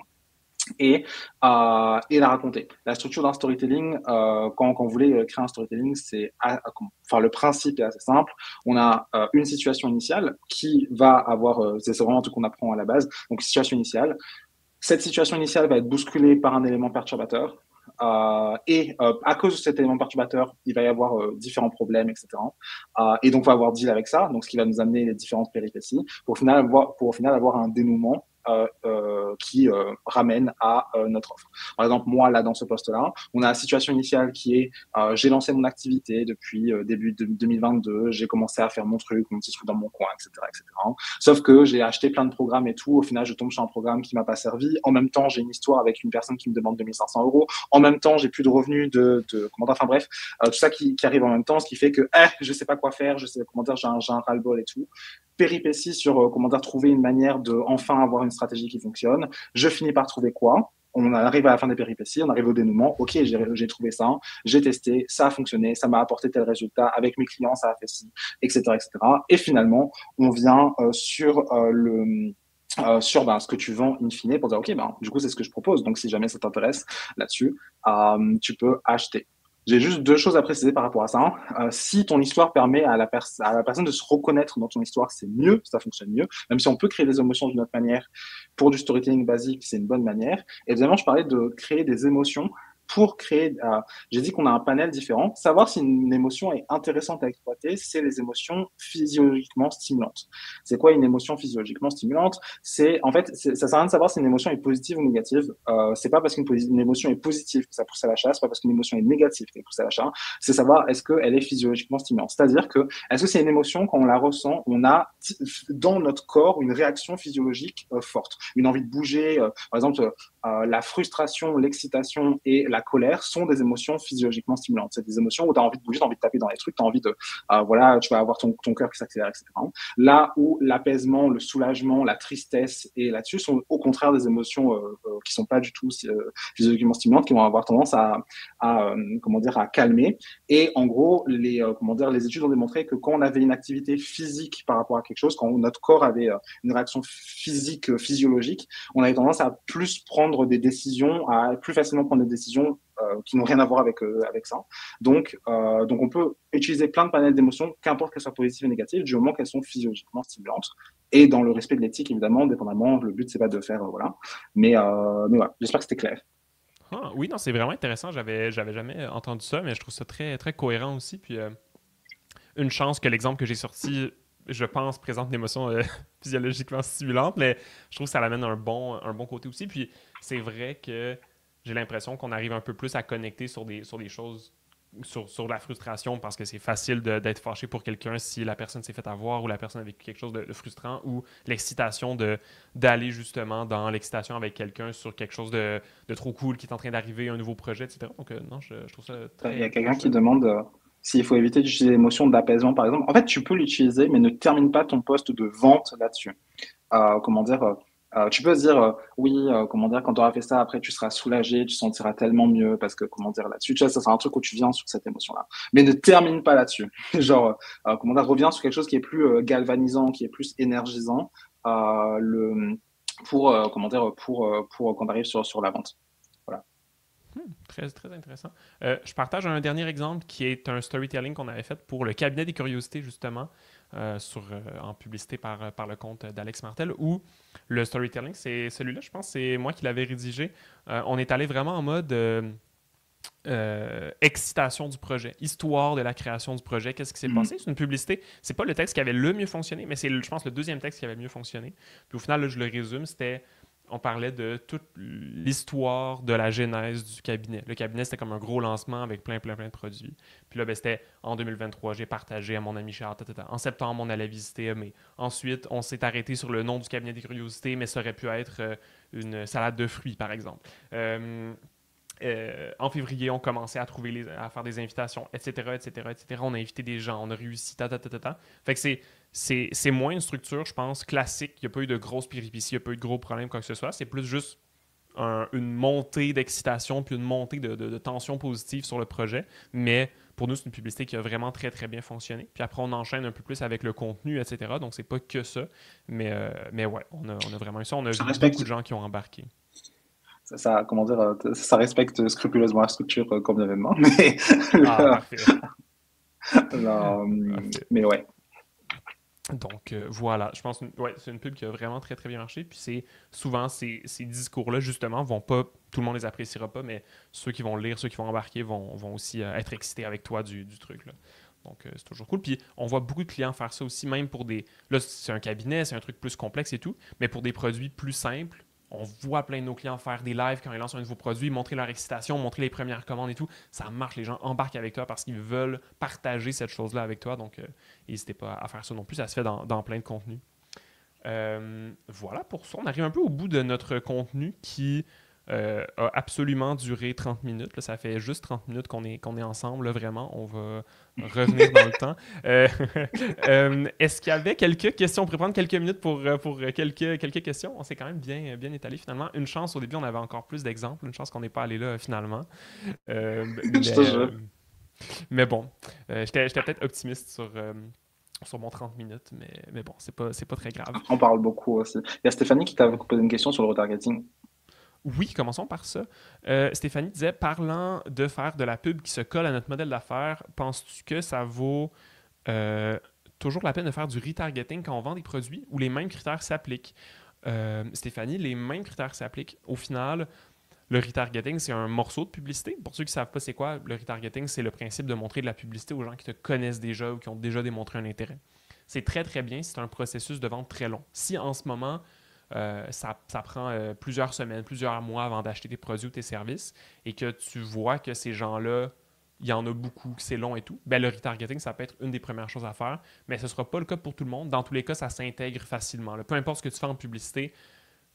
et la raconter. La structure d'un storytelling, quand vous voulez créer un storytelling, enfin, le principe est assez simple. On a une situation initiale qui va avoir, c'est vraiment un truc qu'on apprend à la base, donc situation initiale. Cette situation initiale va être bousculée par un élément perturbateur. À cause de cet élément perturbateur, il va y avoir différents problèmes, etc. Et donc, on va avoir deal avec ça, donc ce qui va nous amener les différentes péripéties, pour au final avoir un dénouement qui ramène à notre offre. Par exemple, moi, là, dans ce poste-là, on a la situation initiale qui est j'ai lancé mon activité depuis début de 2022, j'ai commencé à faire mon truc, mon petit truc dans mon coin, etc., etc. Sauf que j'ai acheté plein de programmes et tout. Au final, je tombe sur un programme qui m'a pas servi. En même temps, j'ai une histoire avec une personne qui me demande 2 500 euros. En même temps, j'ai plus de revenus comment dire, enfin bref, tout ça qui arrive en même temps, ce qui fait que je sais pas quoi faire, je sais comment dire, j'ai un ras-le-bol et tout. Péripéties sur comment dire, trouver une manière de enfin avoir une stratégie qui fonctionne. Je finis par trouver quoi? On arrive à la fin des péripéties, on arrive au dénouement. Ok, j'ai trouvé ça, j'ai testé, ça a fonctionné, ça m'a apporté tel résultat. Avec mes clients, ça a fait ci, etc., etc. Et finalement, on vient sur ce que tu vends in fine pour dire ok du coup c'est ce que je propose, donc si jamais ça t'intéresse là-dessus tu peux acheter. J'ai juste deux choses à préciser par rapport à ça. Si ton histoire permet à la personne de se reconnaître dans ton histoire, c'est mieux, ça fonctionne mieux. Même si on peut créer des émotions d'une autre manière, pour du storytelling basique, c'est une bonne manière. Et deuxièmement, je parlais de créer des émotions pour créer. J'ai dit qu'on a un panel différent. Savoir si une émotion est intéressante à exploiter, c'est les émotions physiologiquement stimulantes. C'est quoi une émotion physiologiquement stimulante? C'est en fait, ça sert à rien de savoir si une émotion est positive ou négative. C'est pas parce qu'une émotion est positive que ça pousse à l'achat, c'est pas parce qu'une émotion est négative qu'elle pousse à l'achat. C'est savoir est-ce qu'elle est physiologiquement stimulante. C'est-à-dire que est-ce que c'est une émotion quand on la ressent, on a dans notre corps une réaction physiologique forte, une envie de bouger. Par exemple, la frustration, l'excitation et la colère sont des émotions physiologiquement stimulantes. C'est des émotions où tu as envie de bouger, tu as envie de taper dans les trucs, tu as envie de, voilà, tu vas avoir ton cœur qui s'accélère, etc. Là où l'apaisement, le soulagement, la tristesse et là-dessus sont au contraire des émotions qui sont pas du tout physiologiquement stimulantes, qui vont avoir tendance comment dire, à calmer. Et en gros, comment dire, les études ont démontré que quand on avait une activité physique par rapport à quelque chose, quand notre corps avait une réaction physique, physiologique, on avait tendance à plus prendre des décisions, à plus facilement prendre des décisions qui n'ont rien à voir avec ça. Donc, on peut utiliser plein de panels d'émotions, qu'importe qu'elles soient positives et négatives, du moment qu'elles sont physiologiquement stimulantes. Et dans le respect de l'éthique, évidemment, dépendamment, le but, c'est pas de faire, voilà. Mais voilà, j'espère que c'était clair. Ah, oui, non, c'est vraiment intéressant. J'avais jamais entendu ça, mais je trouve ça très, très cohérent aussi. Puis, une chance que l'exemple que j'ai sorti, je pense, présente une émotion physiologiquement stimulante, mais je trouve que ça l'amène un bon côté aussi. Puis c'est vrai que j'ai l'impression qu'on arrive un peu plus à connecter sur des choses, sur la frustration, parce que c'est facile d'être fâché pour quelqu'un si la personne s'est fait avoir ou la personne a vécu quelque chose de frustrant, ou l'excitation d'aller justement dans l'excitation avec quelqu'un sur quelque chose de trop cool qui est en train d'arriver, un nouveau projet, etc. Donc non, je trouve ça Il y a très quelqu'un qui chouette. demande s'il faut éviter d'utiliser l'émotion d'apaisement, par exemple. En fait, tu peux l'utiliser, mais ne termine pas ton poste de vente là-dessus. Comment dire tu peux se dire, oui, comment dire, quand tu auras fait ça, après, tu seras soulagé, tu sentiras tellement mieux, parce que, comment dire, là-dessus, tu vois, ça sera un truc où tu viens sur cette émotion-là. Mais ne termine pas là-dessus. Genre, comment dire, reviens sur quelque chose qui est plus galvanisant, qui est plus énergisant, comment dire, pour quand tu arrives sur la vente. Voilà. Très, très intéressant. Je partage un dernier exemple qui est un storytelling qu'on avait fait pour le cabinet des curiosités, justement, en publicité par le compte d'Alex Martel, où le storytelling, c'est celui-là, je pense, c'est moi qui l'avais rédigé. On est allé vraiment en mode excitation du projet, histoire de la création du projet, qu'est-ce qui s'est passé. C'est une publicité, c'est pas le texte qui avait le mieux fonctionné, mais c'est, je pense, le deuxième texte qui avait mieux fonctionné. Puis au final, là, je le résume, on parlait de toute l'histoire de la genèse du cabinet. Le cabinet, c'était comme un gros lancement avec plein de produits. Puis là, ben, c'était en 2023, j'ai partagé à mon ami Charles. En septembre, on allait visiter, mais ensuite, on s'est arrêté sur le nom du cabinet des curiosités, mais ça aurait pu être une salade de fruits, par exemple. En février, on commençait à faire des invitations, etc., etc., etc. On a invité des gens, on a réussi, Fait que c'est moins une structure, je pense, classique. Il n'y a pas eu de grosses péripéties, il n'y a pas eu de gros problèmes, quoi que ce soit. C'est plus juste une montée d'excitation puis une montée de tension positive sur le projet. Mais pour nous, c'est une publicité qui a vraiment très, très bien fonctionné. Puis après, on enchaîne un peu plus avec le contenu, etc. Donc, c'est pas que ça. Mais ouais, on a vraiment eu ça. On a vu beaucoup de gens qui ont embarqué. Comment dire, ça respecte scrupuleusement la structure comme l'événement, mais parfait. Mais ouais. Donc voilà, je pense que c'est une pub qui a vraiment très très bien marché. Puis souvent ces discours-là, justement, vont pas, tout le monde les appréciera pas, mais ceux qui vont le lire, ceux qui vont embarquer vont aussi être excités avec toi du truc, là. Donc c'est toujours cool. Puis on voit beaucoup de clients faire ça aussi, même pour des. Là, c'est un cabinet, c'est un truc plus complexe et tout, mais pour des produits plus simples. On voit plein de nos clients faire des lives quand ils lancent un nouveau produit, montrer leur excitation, montrer les premières commandes et tout. Ça marche, les gens embarquent avec toi parce qu'ils veulent partager cette chose-là avec toi. Donc, n'hésitez pas à faire ça non plus. Ça se fait dans plein de contenus. Voilà pour ça. On arrive un peu au bout de notre contenu qui a absolument duré 30 minutes. Là, ça fait juste 30 minutes qu'on est ensemble. Là, vraiment, on va revenir dans le temps. Est-ce qu'il y avait quelques questions? On pourrait prendre quelques minutes pour quelques questions. On s'est quand même bien étalé finalement. Une chance, au début, on avait encore plus d'exemples. Une chance qu'on n'est pas allé là finalement. Mais bon, j'étais peut-être optimiste sur mon 30 minutes, mais bon, c'est pas très grave. On parle beaucoup aussi. Il y a Stéphanie qui t'a posé une question sur le retargeting. Oui, commençons par ça. Stéphanie disait, parlant de faire de la pub qui se colle à notre modèle d'affaires, penses-tu que ça vaut toujours la peine de faire du retargeting quand on vend des produits où les mêmes critères s'appliquent? Stéphanie, les mêmes critères s'appliquent. Au final, le retargeting, c'est un morceau de publicité. Pour ceux qui ne savent pas c'est quoi, le retargeting, c'est le principe de montrer de la publicité aux gens qui te connaissent déjà ou qui ont déjà démontré un intérêt. C'est très, très bien. C'est un processus de vente très long. Si en ce moment, ça prend plusieurs semaines, plusieurs mois avant d'acheter tes produits ou tes services et que tu vois que ces gens-là, il y en a beaucoup, que c'est long et tout, ben le retargeting, ça peut être une des premières choses à faire, mais ce ne sera pas le cas pour tout le monde. Dans tous les cas, ça s'intègre facilement. Peu importe ce que tu fais en publicité,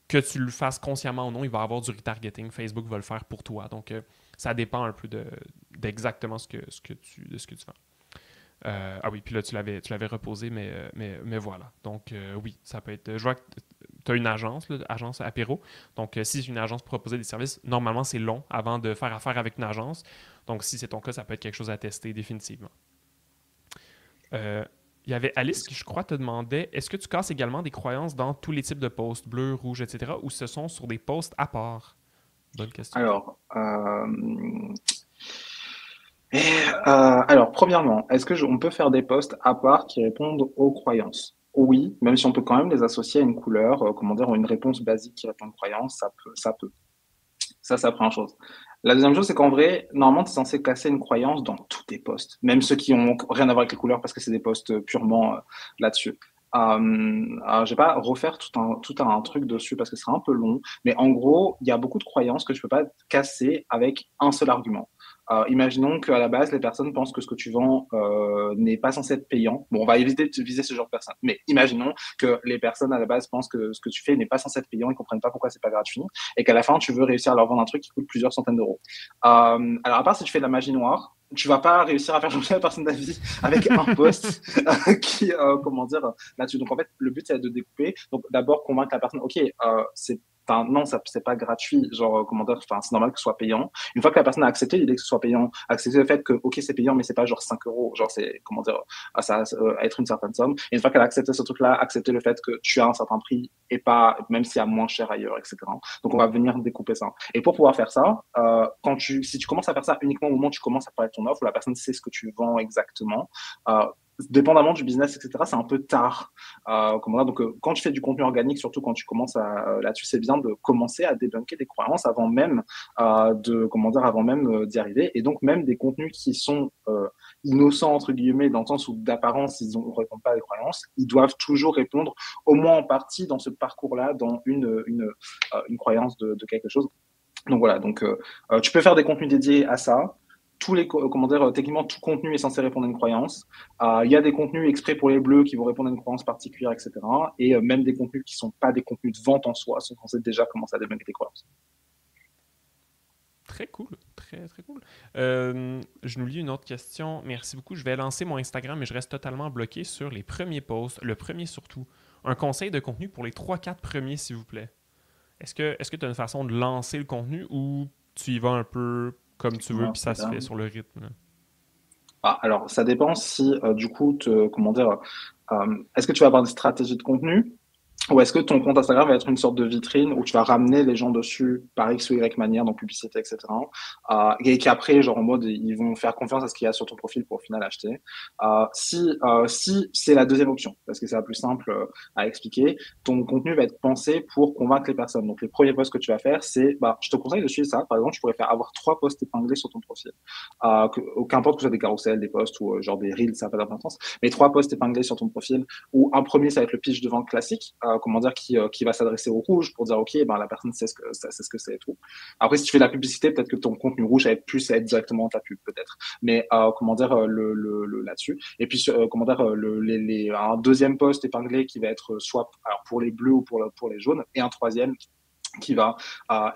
que tu le fasses consciemment ou non, il va y avoir du retargeting. Facebook va le faire pour toi. Donc, ça dépend un peu d'exactement ce que tu fais. Ah oui, puis là, tu l'avais reposé, mais voilà. Donc, oui, ça peut être... Je vois que tu as une agence, agence apéro. Donc, si c'est une agence pour proposer des services, normalement, c'est long avant de faire affaire avec une agence. Donc, si c'est ton cas, ça peut être quelque chose à tester définitivement. Il y avait Alice qui, je crois, te demandait, est-ce que tu casses également des croyances dans tous les types de posts, bleus, rouges, etc., ou ce sont sur des posts à part? Bonne question. Alors, premièrement, est-ce qu'on peut faire des posts à part qui répondent aux croyances? Oui, même si on peut quand même les associer à une couleur, une réponse basique qui répond aux croyances, ça peut. Ça, c'est la première chose. La deuxième chose, c'est qu'en vrai, normalement, tu es censé casser une croyance dans tous tes posts, même ceux qui n'ont rien à voir avec les couleurs parce que c'est des posts purement là-dessus. Je vais pas refaire tout un truc dessus parce que ce sera un peu long, mais en gros, il y a beaucoup de croyances que je peux pas casser avec un seul argument. Imaginons qu'à la base, les personnes pensent que ce que tu vends n'est pas censé être payant. Bon, on va éviter de viser ce genre de personnes. Mais imaginons que les personnes à la base pensent que ce que tu fais n'est pas censé être payant, ils comprennent pas pourquoi c'est pas gratuit, et qu'à la fin, tu veux réussir à leur vendre un truc qui coûte plusieurs centaines d'euros. Alors, à part si tu fais de la magie noire, tu vas pas réussir à faire changer la personne d'avis avec un post qui, là-dessus. Donc, en fait, le but, c'est de découper. Donc, d'abord, convaincre la personne, OK, c'est enfin, non, ça, c'est pas gratuit. Genre, comment dire, enfin, c'est normal que ce soit payant. Une fois que la personne a accepté l'idée que ce soit payant, accepté le fait que, ok, c'est payant, mais c'est pas genre 5 euros, genre, c'est, comment dire, ça, être une certaine somme. Et une fois qu'elle a accepté ce truc-là, accepter le fait que tu as un certain prix et pas, même s'il y a moins cher ailleurs, etc. Donc, on va venir découper ça. Et pour pouvoir faire ça, si tu commences à faire ça uniquement au moment où tu commences à parler de ton offre, où la personne sait ce que tu vends exactement, euh, dépendamment du business, etc., c'est un peu tard. Donc, quand tu fais du contenu organique, surtout quand tu commences là-dessus, c'est bien de commencer à débunker des croyances avant même avant même d'y arriver. Et donc, même des contenus qui sont innocents, entre guillemets, dans le sens où d'apparence, ils ne répondent pas à des croyances, ils doivent toujours répondre, au moins en partie, dans ce parcours-là, dans une croyance de quelque chose. Donc voilà, tu peux faire des contenus dédiés à ça. Techniquement, tout contenu est censé répondre à une croyance. Il y a des contenus exprès pour les bleus qui vont répondre à une croyance particulière, etc. Et même des contenus qui ne sont pas des contenus de vente en soi sont censés déjà commencer à débunker des croyances. Très cool, très très cool. Je nous lis une autre question. Merci beaucoup. Je vais lancer mon Instagram, mais je reste totalement bloqué sur les premiers posts, le premier surtout. Un conseil de contenu pour les 3-4 premiers, s'il vous plaît. Est-ce que tu as une façon de lancer le contenu ou tu y vas un peu comme tu veux, puis ça se fait sur le rythme? Alors, ça dépend si, du coup, est-ce que tu vas avoir une stratégie de contenu? Ou est-ce que ton compte Instagram va être une sorte de vitrine où tu vas ramener les gens dessus par X ou Y manière, donc publicité, etc. Et qu'après, genre en mode, ils vont faire confiance à ce qu'il y a sur ton profil pour au final acheter. Si c'est la deuxième option, parce que c'est la plus simple à expliquer, ton contenu va être pensé pour convaincre les personnes. Donc les premiers posts que tu vas faire, je te conseille de suivre ça. Par exemple, tu pourrais avoir 3 posts épinglés sur ton profil. Qu'importe que ce soit des carousels, des posts ou genre des reels, ça n'a pas d'importance. Mais 3 posts épinglés sur ton profil, où un premier, ça va être le pitch de vente classique, qui va s'adresser au rouge pour dire, OK, ben, la personne sait ce que c'est et tout. Après, si tu fais de la publicité, peut-être que ton contenu rouge va être plus à être directement ta pub, peut-être. Mais, là-dessus. Et puis, un deuxième post épinglé qui va être soit alors pour les bleus ou pour les jaunes, et un troisième qui va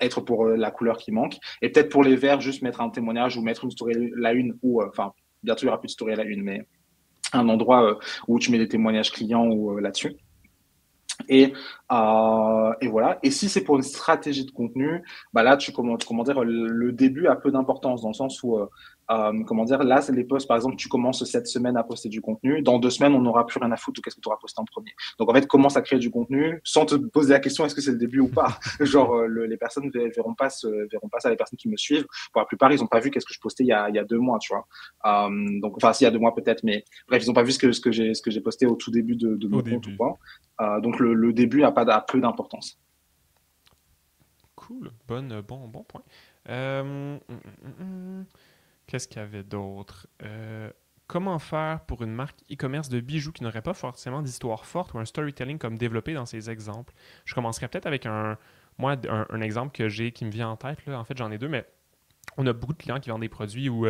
être pour la couleur qui manque. Et peut-être pour les verts, juste mettre un témoignage ou mettre une story la une ou, bientôt il n'y aura plus de story à la une, mais un endroit où tu mets des témoignages clients ou là-dessus. Et voilà. Et si c'est pour une stratégie de contenu, bah là, le début a peu d'importance dans le sens où, là, c'est les posts, par exemple, tu commences cette semaine à poster du contenu. Dans 2 semaines, on n'aura plus rien à foutre de qu'est-ce que tu auras posté en premier. Donc, en fait, commence à créer du contenu sans te poser la question, est-ce que c'est le début ou pas? Genre, les personnes verront pas ça, les personnes qui me suivent. Pour la plupart, ils n'ont pas vu qu'est-ce que je postais il y a 2 mois, tu vois. S'il y a 2 mois peut-être, mais bref, ils n'ont pas vu ce que j'ai posté au tout début de mon compte ou quoi. Donc le début a peu d'importance. Cool, bon point. Qu'est-ce qu'il y avait d'autre? Comment faire pour une marque e-commerce de bijoux qui n'aurait pas forcément d'histoire forte ou un storytelling comme développé dans ces exemples? Je commencerai peut-être avec un exemple que j'ai qui me vient en tête. Là. En fait, j'en ai deux, mais on a beaucoup de clients qui vendent des produits où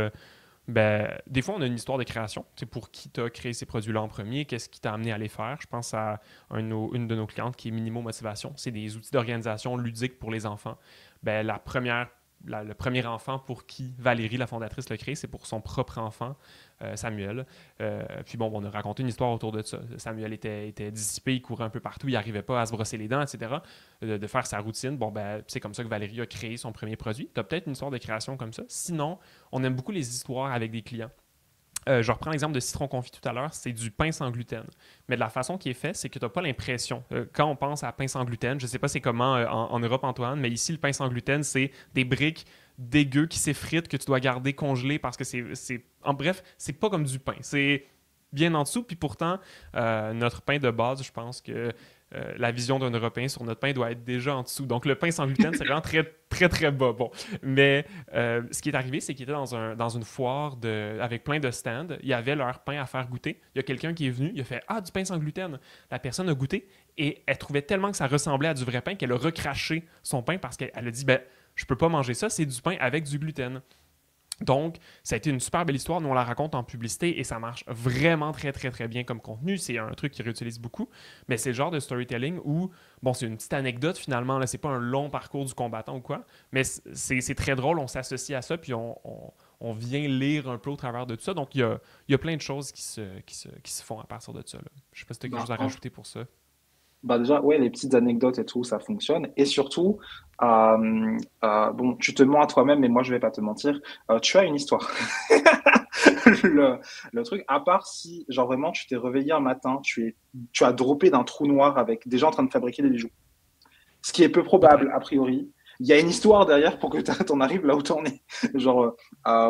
des fois, on a une histoire de création. C'est pour qui tu as créé ces produits-là en premier, qu'est-ce qui t'a amené à les faire. Je pense à une de nos clientes qui est Minimo Motivation. C'est des outils d'organisation ludiques pour les enfants. Le premier enfant pour qui Valérie, la fondatrice, l'a créé, c'est pour son propre enfant, Samuel. Puis bon, on a raconté une histoire autour de ça. Samuel était dissipé, il courait un peu partout, il n'arrivait pas à se brosser les dents, etc. De faire sa routine. C'est comme ça que Valérie a créé son premier produit. Tu as peut-être une histoire de création comme ça. Sinon, on aime beaucoup les histoires avec des clients. Je reprends l'exemple de citron confit tout à l'heure, c'est du pain sans gluten. Mais de la façon qui est fait, c'est que tu n'as pas l'impression. Quand on pense à pain sans gluten, je ne sais pas c'est comment en Europe, Antoine, mais ici, le pain sans gluten, c'est des briques dégueu qui s'effritent que tu dois garder congelées parce que en bref, c'est pas comme du pain. C'est bien en dessous, puis pourtant, notre pain de base, je pense que la vision d'un Européen sur notre pain doit être déjà en dessous. Donc, le pain sans gluten, c'est vraiment très, très, très bas. Bon. Mais ce qui est arrivé, c'est qu'ils étaient dans une foire avec plein de stands. Il y avait leur pain à faire goûter. Il y a quelqu'un qui est venu, il a fait « Ah, du pain sans gluten! » La personne a goûté et elle trouvait tellement que ça ressemblait à du vrai pain qu'elle a recraché son pain parce qu'elle a dit « Je peux pas manger ça, c'est du pain avec du gluten. » Donc, ça a été une super belle histoire. Nous, on la raconte en publicité et ça marche vraiment très, très, très bien comme contenu. C'est un truc qu'ils réutilisent beaucoup. Mais c'est le genre de storytelling où, bon, c'est une petite anecdote finalement. Là, c'est pas un long parcours du combattant ou quoi. Mais c'est très drôle. On s'associe à ça puis on vient lire un peu au travers de tout ça. Donc, il y a plein de choses qui se font à partir de ça. Là. Je sais pas si tu as quelque chose à rajouter pour ça. Bah déjà, ouais, les petites anecdotes et tout, ça fonctionne. Et surtout, bon, tu te mens à toi-même, mais moi, je vais pas te mentir. Tu as une histoire. Le, le truc, à part si, genre vraiment, tu t'es réveillé un matin, tu as droppé d'un trou noir avec des gens en train de fabriquer des bijoux. Ce qui est peu probable, Peut-être. a priori. Il y a une histoire derrière pour que t'en arrives là où t'en es. Genre,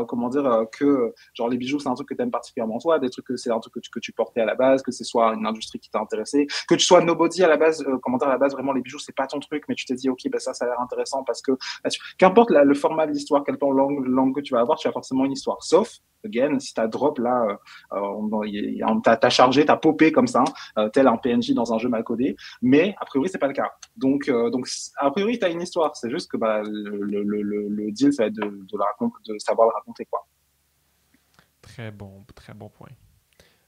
comment dire, que genre les bijoux, c'est un truc que t'aimes particulièrement toi, des trucs que c'est un truc que tu portais à la base, que ce soit une industrie qui t'a intéressé, que tu sois nobody à la base, comment dire, à la base, vraiment, les bijoux, c'est pas ton truc, mais tu t'es dit, ok, ben ça a l'air intéressant parce que, qu'importe le format de l'histoire, quelle langue que tu vas avoir, tu as forcément une histoire. Sauf, again, si t'as drop là, t'as chargé, t'as popé comme ça, tel un PNJ dans un jeu mal codé, mais a priori, c'est pas le cas. Donc a priori, tu as une histoire. C'est juste que bah, le deal, ça va être de savoir le raconter, quoi. Très bon point.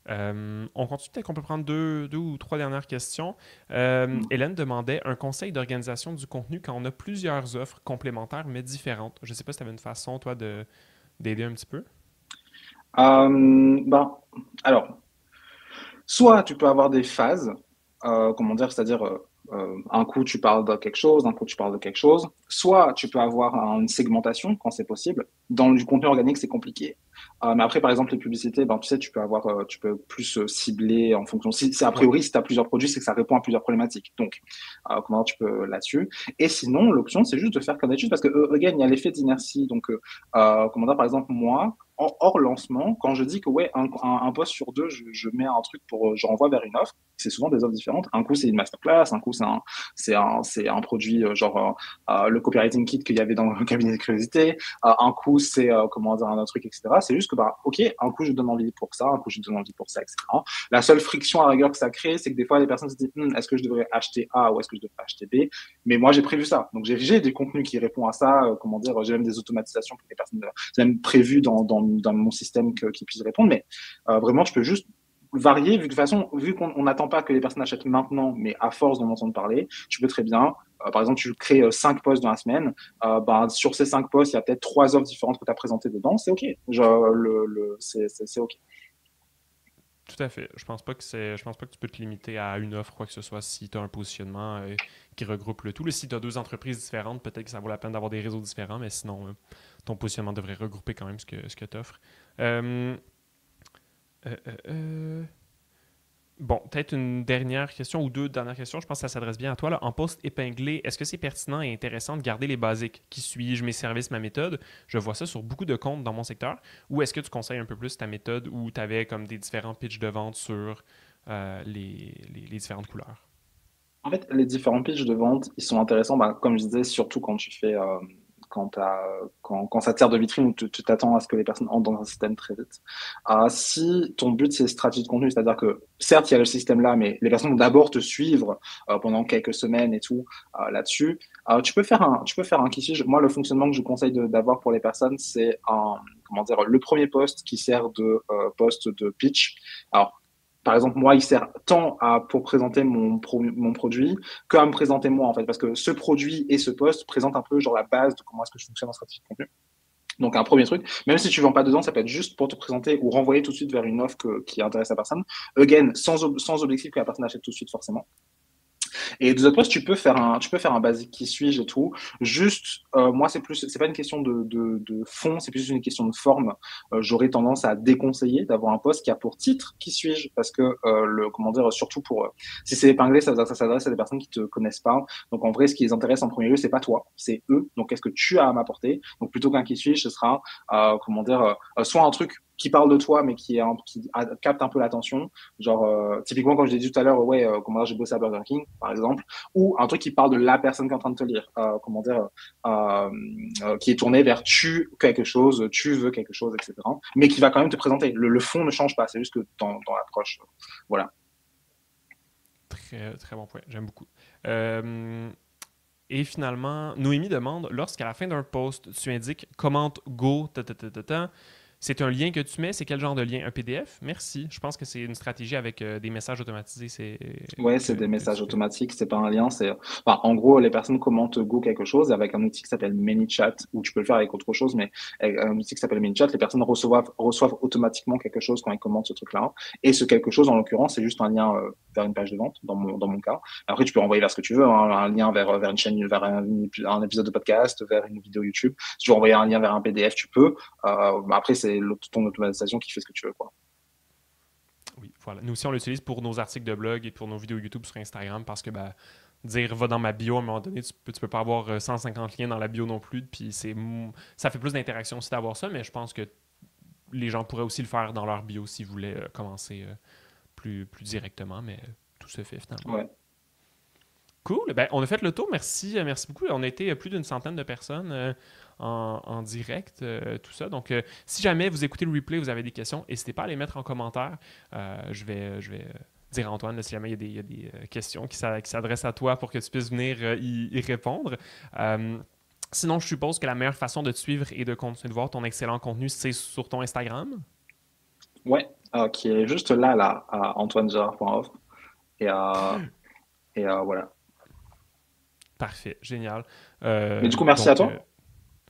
On continue, peut-être qu'on peut prendre deux ou trois dernières questions. Mm. Hélène demandait un conseil d'organisation du contenu quand on a plusieurs offres complémentaires mais différentes. Je ne sais pas si tu avais une façon, toi, d'aider un petit peu. Ben, alors, soit tu peux avoir des phases, comment dire, c'est-à-dire un coup tu parles de quelque chose, un coup tu parles de quelque chose. Soit tu peux avoir une segmentation quand c'est possible. Dans du contenu organique, c'est compliqué. Mais après, par exemple, les publicités, ben, tu sais, tu peux plus cibler en fonction. Si a Ouais. priori, si tu as plusieurs produits, c'est que ça répond à plusieurs problématiques. Donc, comment tu peux là-dessus. Et sinon, l'option, c'est juste de faire comme d'habitude parce que, again, il y a l'effet d'inertie. Donc, comment dire, par exemple, moi, hors lancement, quand je dis que ouais, un poste sur deux, je mets un truc pour, je renvoie vers une offre, c'est souvent des offres différentes. Un coup, c'est une masterclass, un coup, c'est un produit genre le copywriting kit qu'il y avait dans le cabinet de curiosité. Un coup, c'est comment dire un autre truc, etc. C'est juste que bah ok, un coup je donne envie pour ça, un coup je donne envie pour ça, etc. La seule friction à rigueur que ça crée, c'est que des fois les personnes se disent est-ce que je devrais acheter A ou est-ce que je devrais acheter B. Mais moi j'ai prévu ça, donc j'ai des contenus qui répondent à ça. Comment dire, j'ai même des automatisations pour les personnes, j'ai même prévu dans mon système qui puisse répondre. Mais vraiment, tu peux juste varier, vu que de toute façon, vu qu'on n'attend pas que les personnes achètent maintenant, mais à force d'en entendre parler, tu peux très bien, par exemple, tu crées 5 posts dans la semaine, ben, sur ces 5 posts, il y a peut-être 3 offres différentes que tu as présentées dedans, c'est OK. Genre, c'est OK. Tout à fait. Je pense pas que tu peux te limiter à une offre, quoi que ce soit, si tu as un positionnement qui regroupe le tout. Là, si tu as deux entreprises différentes, peut-être que ça vaut la peine d'avoir des réseaux différents, mais sinon, ton positionnement devrait regrouper quand même ce que tu offres. Euh, euh, euh, euh, Bon, peut-être une dernière question ou deux dernières questions. Je pense que ça s'adresse bien à toi. Là. En poste épinglé, est-ce que c'est pertinent et intéressant de garder les basiques? Qui suis-je, mes services, ma méthode? Je vois ça sur beaucoup de comptes dans mon secteur. Ou est-ce que tu conseilles un peu plus ta méthode où tu avais comme des différents pitchs de vente sur les différentes couleurs? En fait, les différents pitchs de vente, ils sont intéressants, bah, comme je disais, surtout quand tu fais, quand ça te sert de vitrine ou tu t'attends à ce que les personnes entrent dans un système très vite. Si ton but c'est stratégie de contenu, c'est-à-dire que certes il y a le système là, mais les personnes vont d'abord te suivre pendant quelques semaines et tout là-dessus, tu peux faire un key switch. Moi, le fonctionnement que je conseille d'avoir pour les personnes, c'est un, comment dire, le premier post qui sert de post de pitch. Alors, par exemple, moi, il sert tant pour présenter mon produit qu'à me présenter moi, en fait, parce que ce produit et ce poste présentent un peu genre la base de comment est-ce que je fonctionne en stratégie de contenu. Donc, un premier truc, même si tu ne vends pas dedans, ça peut être juste pour te présenter ou renvoyer tout de suite vers une offre qui intéresse la personne. Again, sans objectif que la personne achète tout de suite, forcément. Et de poste, tu peux faire un basique qui suis-je et tout. Juste, moi, c'est pas une question de fond, c'est plus une question de forme. J'aurais tendance à déconseiller d'avoir un poste qui a pour titre qui suis-je, parce que comment dire, surtout pour si c'est épinglé, ça s'adresse à des personnes qui te connaissent pas. Donc en vrai, ce qui les intéresse en premier lieu, c'est pas toi, c'est eux. Donc qu'est-ce que tu as à m'apporter? Donc plutôt qu'un qui suis-je, ce sera comment dire, soit un truc qui parle de toi, mais qui capte un peu l'attention. Genre, typiquement, comme je l'ai dit tout à l'heure, ouais, comment dire, j'ai bossé à Burger King, par exemple, ou un truc qui parle de la personne qui est en train de te lire, comment dire, qui est tourné vers tu quelque chose, tu veux quelque chose, etc. Mais qui va quand même te présenter. Le fond ne change pas, c'est juste que dans l'approche, voilà. Très, très bon point. J'aime beaucoup. Euh, et finalement, Noémie demande lorsqu'à la fin d'un post, tu indiques commente go, ta, ta, ta, ta, ta, C'est un lien que tu mets. C'est quel genre de lien? Un PDF? Merci. Je pense que c'est une stratégie avec des messages automatisés Ouais, c'est des que tu messages fais. automatiques, c'est pas un lien, enfin, en gros, les personnes commentent Go quelque chose avec un outil qui s'appelle ManyChat, ou tu peux le faire avec autre chose, mais avec un outil qui s'appelle ManyChat, les personnes reçoivent automatiquement quelque chose quand ils commentent ce truc-là. Et ce quelque chose, en l'occurrence, c'est juste un lien vers une page de vente, dans mon cas. Après, tu peux renvoyer vers ce que tu veux, hein, un lien vers une chaîne, vers un épisode de podcast, vers une vidéo YouTube. Si tu veux envoyer un lien vers un PDF, tu peux. Après, c'est ton automatisation qui fait ce que tu veux, quoi. Oui, voilà. Nous aussi, on l'utilise pour nos articles de blog et pour nos vidéos YouTube sur Instagram parce que ben, dire va dans ma bio à un moment donné, tu peux pas avoir 150 liens dans la bio non plus. Puis ça fait plus d'interaction aussi d'avoir ça, mais je pense que les gens pourraient aussi le faire dans leur bio s'ils voulaient commencer plus directement, mais tout se fait finalement. Ouais. Cool. Ben, on a fait le tour. Merci, merci beaucoup. On a été plus d'une centaine de personnes en direct, tout ça. Donc, si jamais vous écoutez le replay, vous avez des questions, n'hésitez pas à les mettre en commentaire. Je vais dire à Antoine là, si jamais il y a des questions qui s'adressent à toi pour que tu puisses venir y répondre. Sinon, je suppose que la meilleure façon de te suivre et de continuer de voir ton excellent contenu, c'est sur ton Instagram. Ouais, qui est juste là, à antoinegerard.off. Et, voilà. Parfait, génial. Mais du coup, merci à Donc, toi.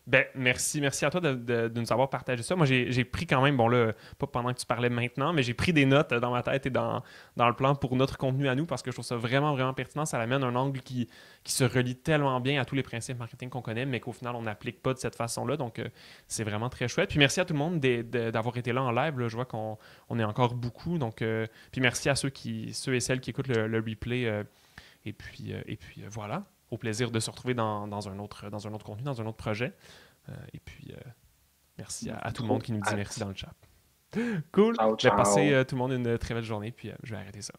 ben, merci à toi de nous avoir partagé ça. Moi, j'ai pris quand même, bon là, pas pendant que tu parlais maintenant, mais j'ai pris des notes dans ma tête et dans le plan pour notre contenu à nous parce que je trouve ça vraiment, vraiment pertinent. Ça amène un angle qui se relie tellement bien à tous les principes marketing qu'on connaît, mais qu'au final, on n'applique pas de cette façon-là. Donc, c'est vraiment très chouette. Puis merci à tout le monde d'avoir été là en live. Là. Je vois qu'on est encore beaucoup. Donc, puis merci à ceux et celles qui écoutent le replay. Et puis voilà. Au plaisir de se retrouver dans un autre contenu, dans un autre projet. Et puis, merci à tout le monde Trop qui nous dit merci hâte. dans le chat. Cool. Ciao, Je vais passer ciao. tout le monde une très belle journée, puis je vais arrêter ça.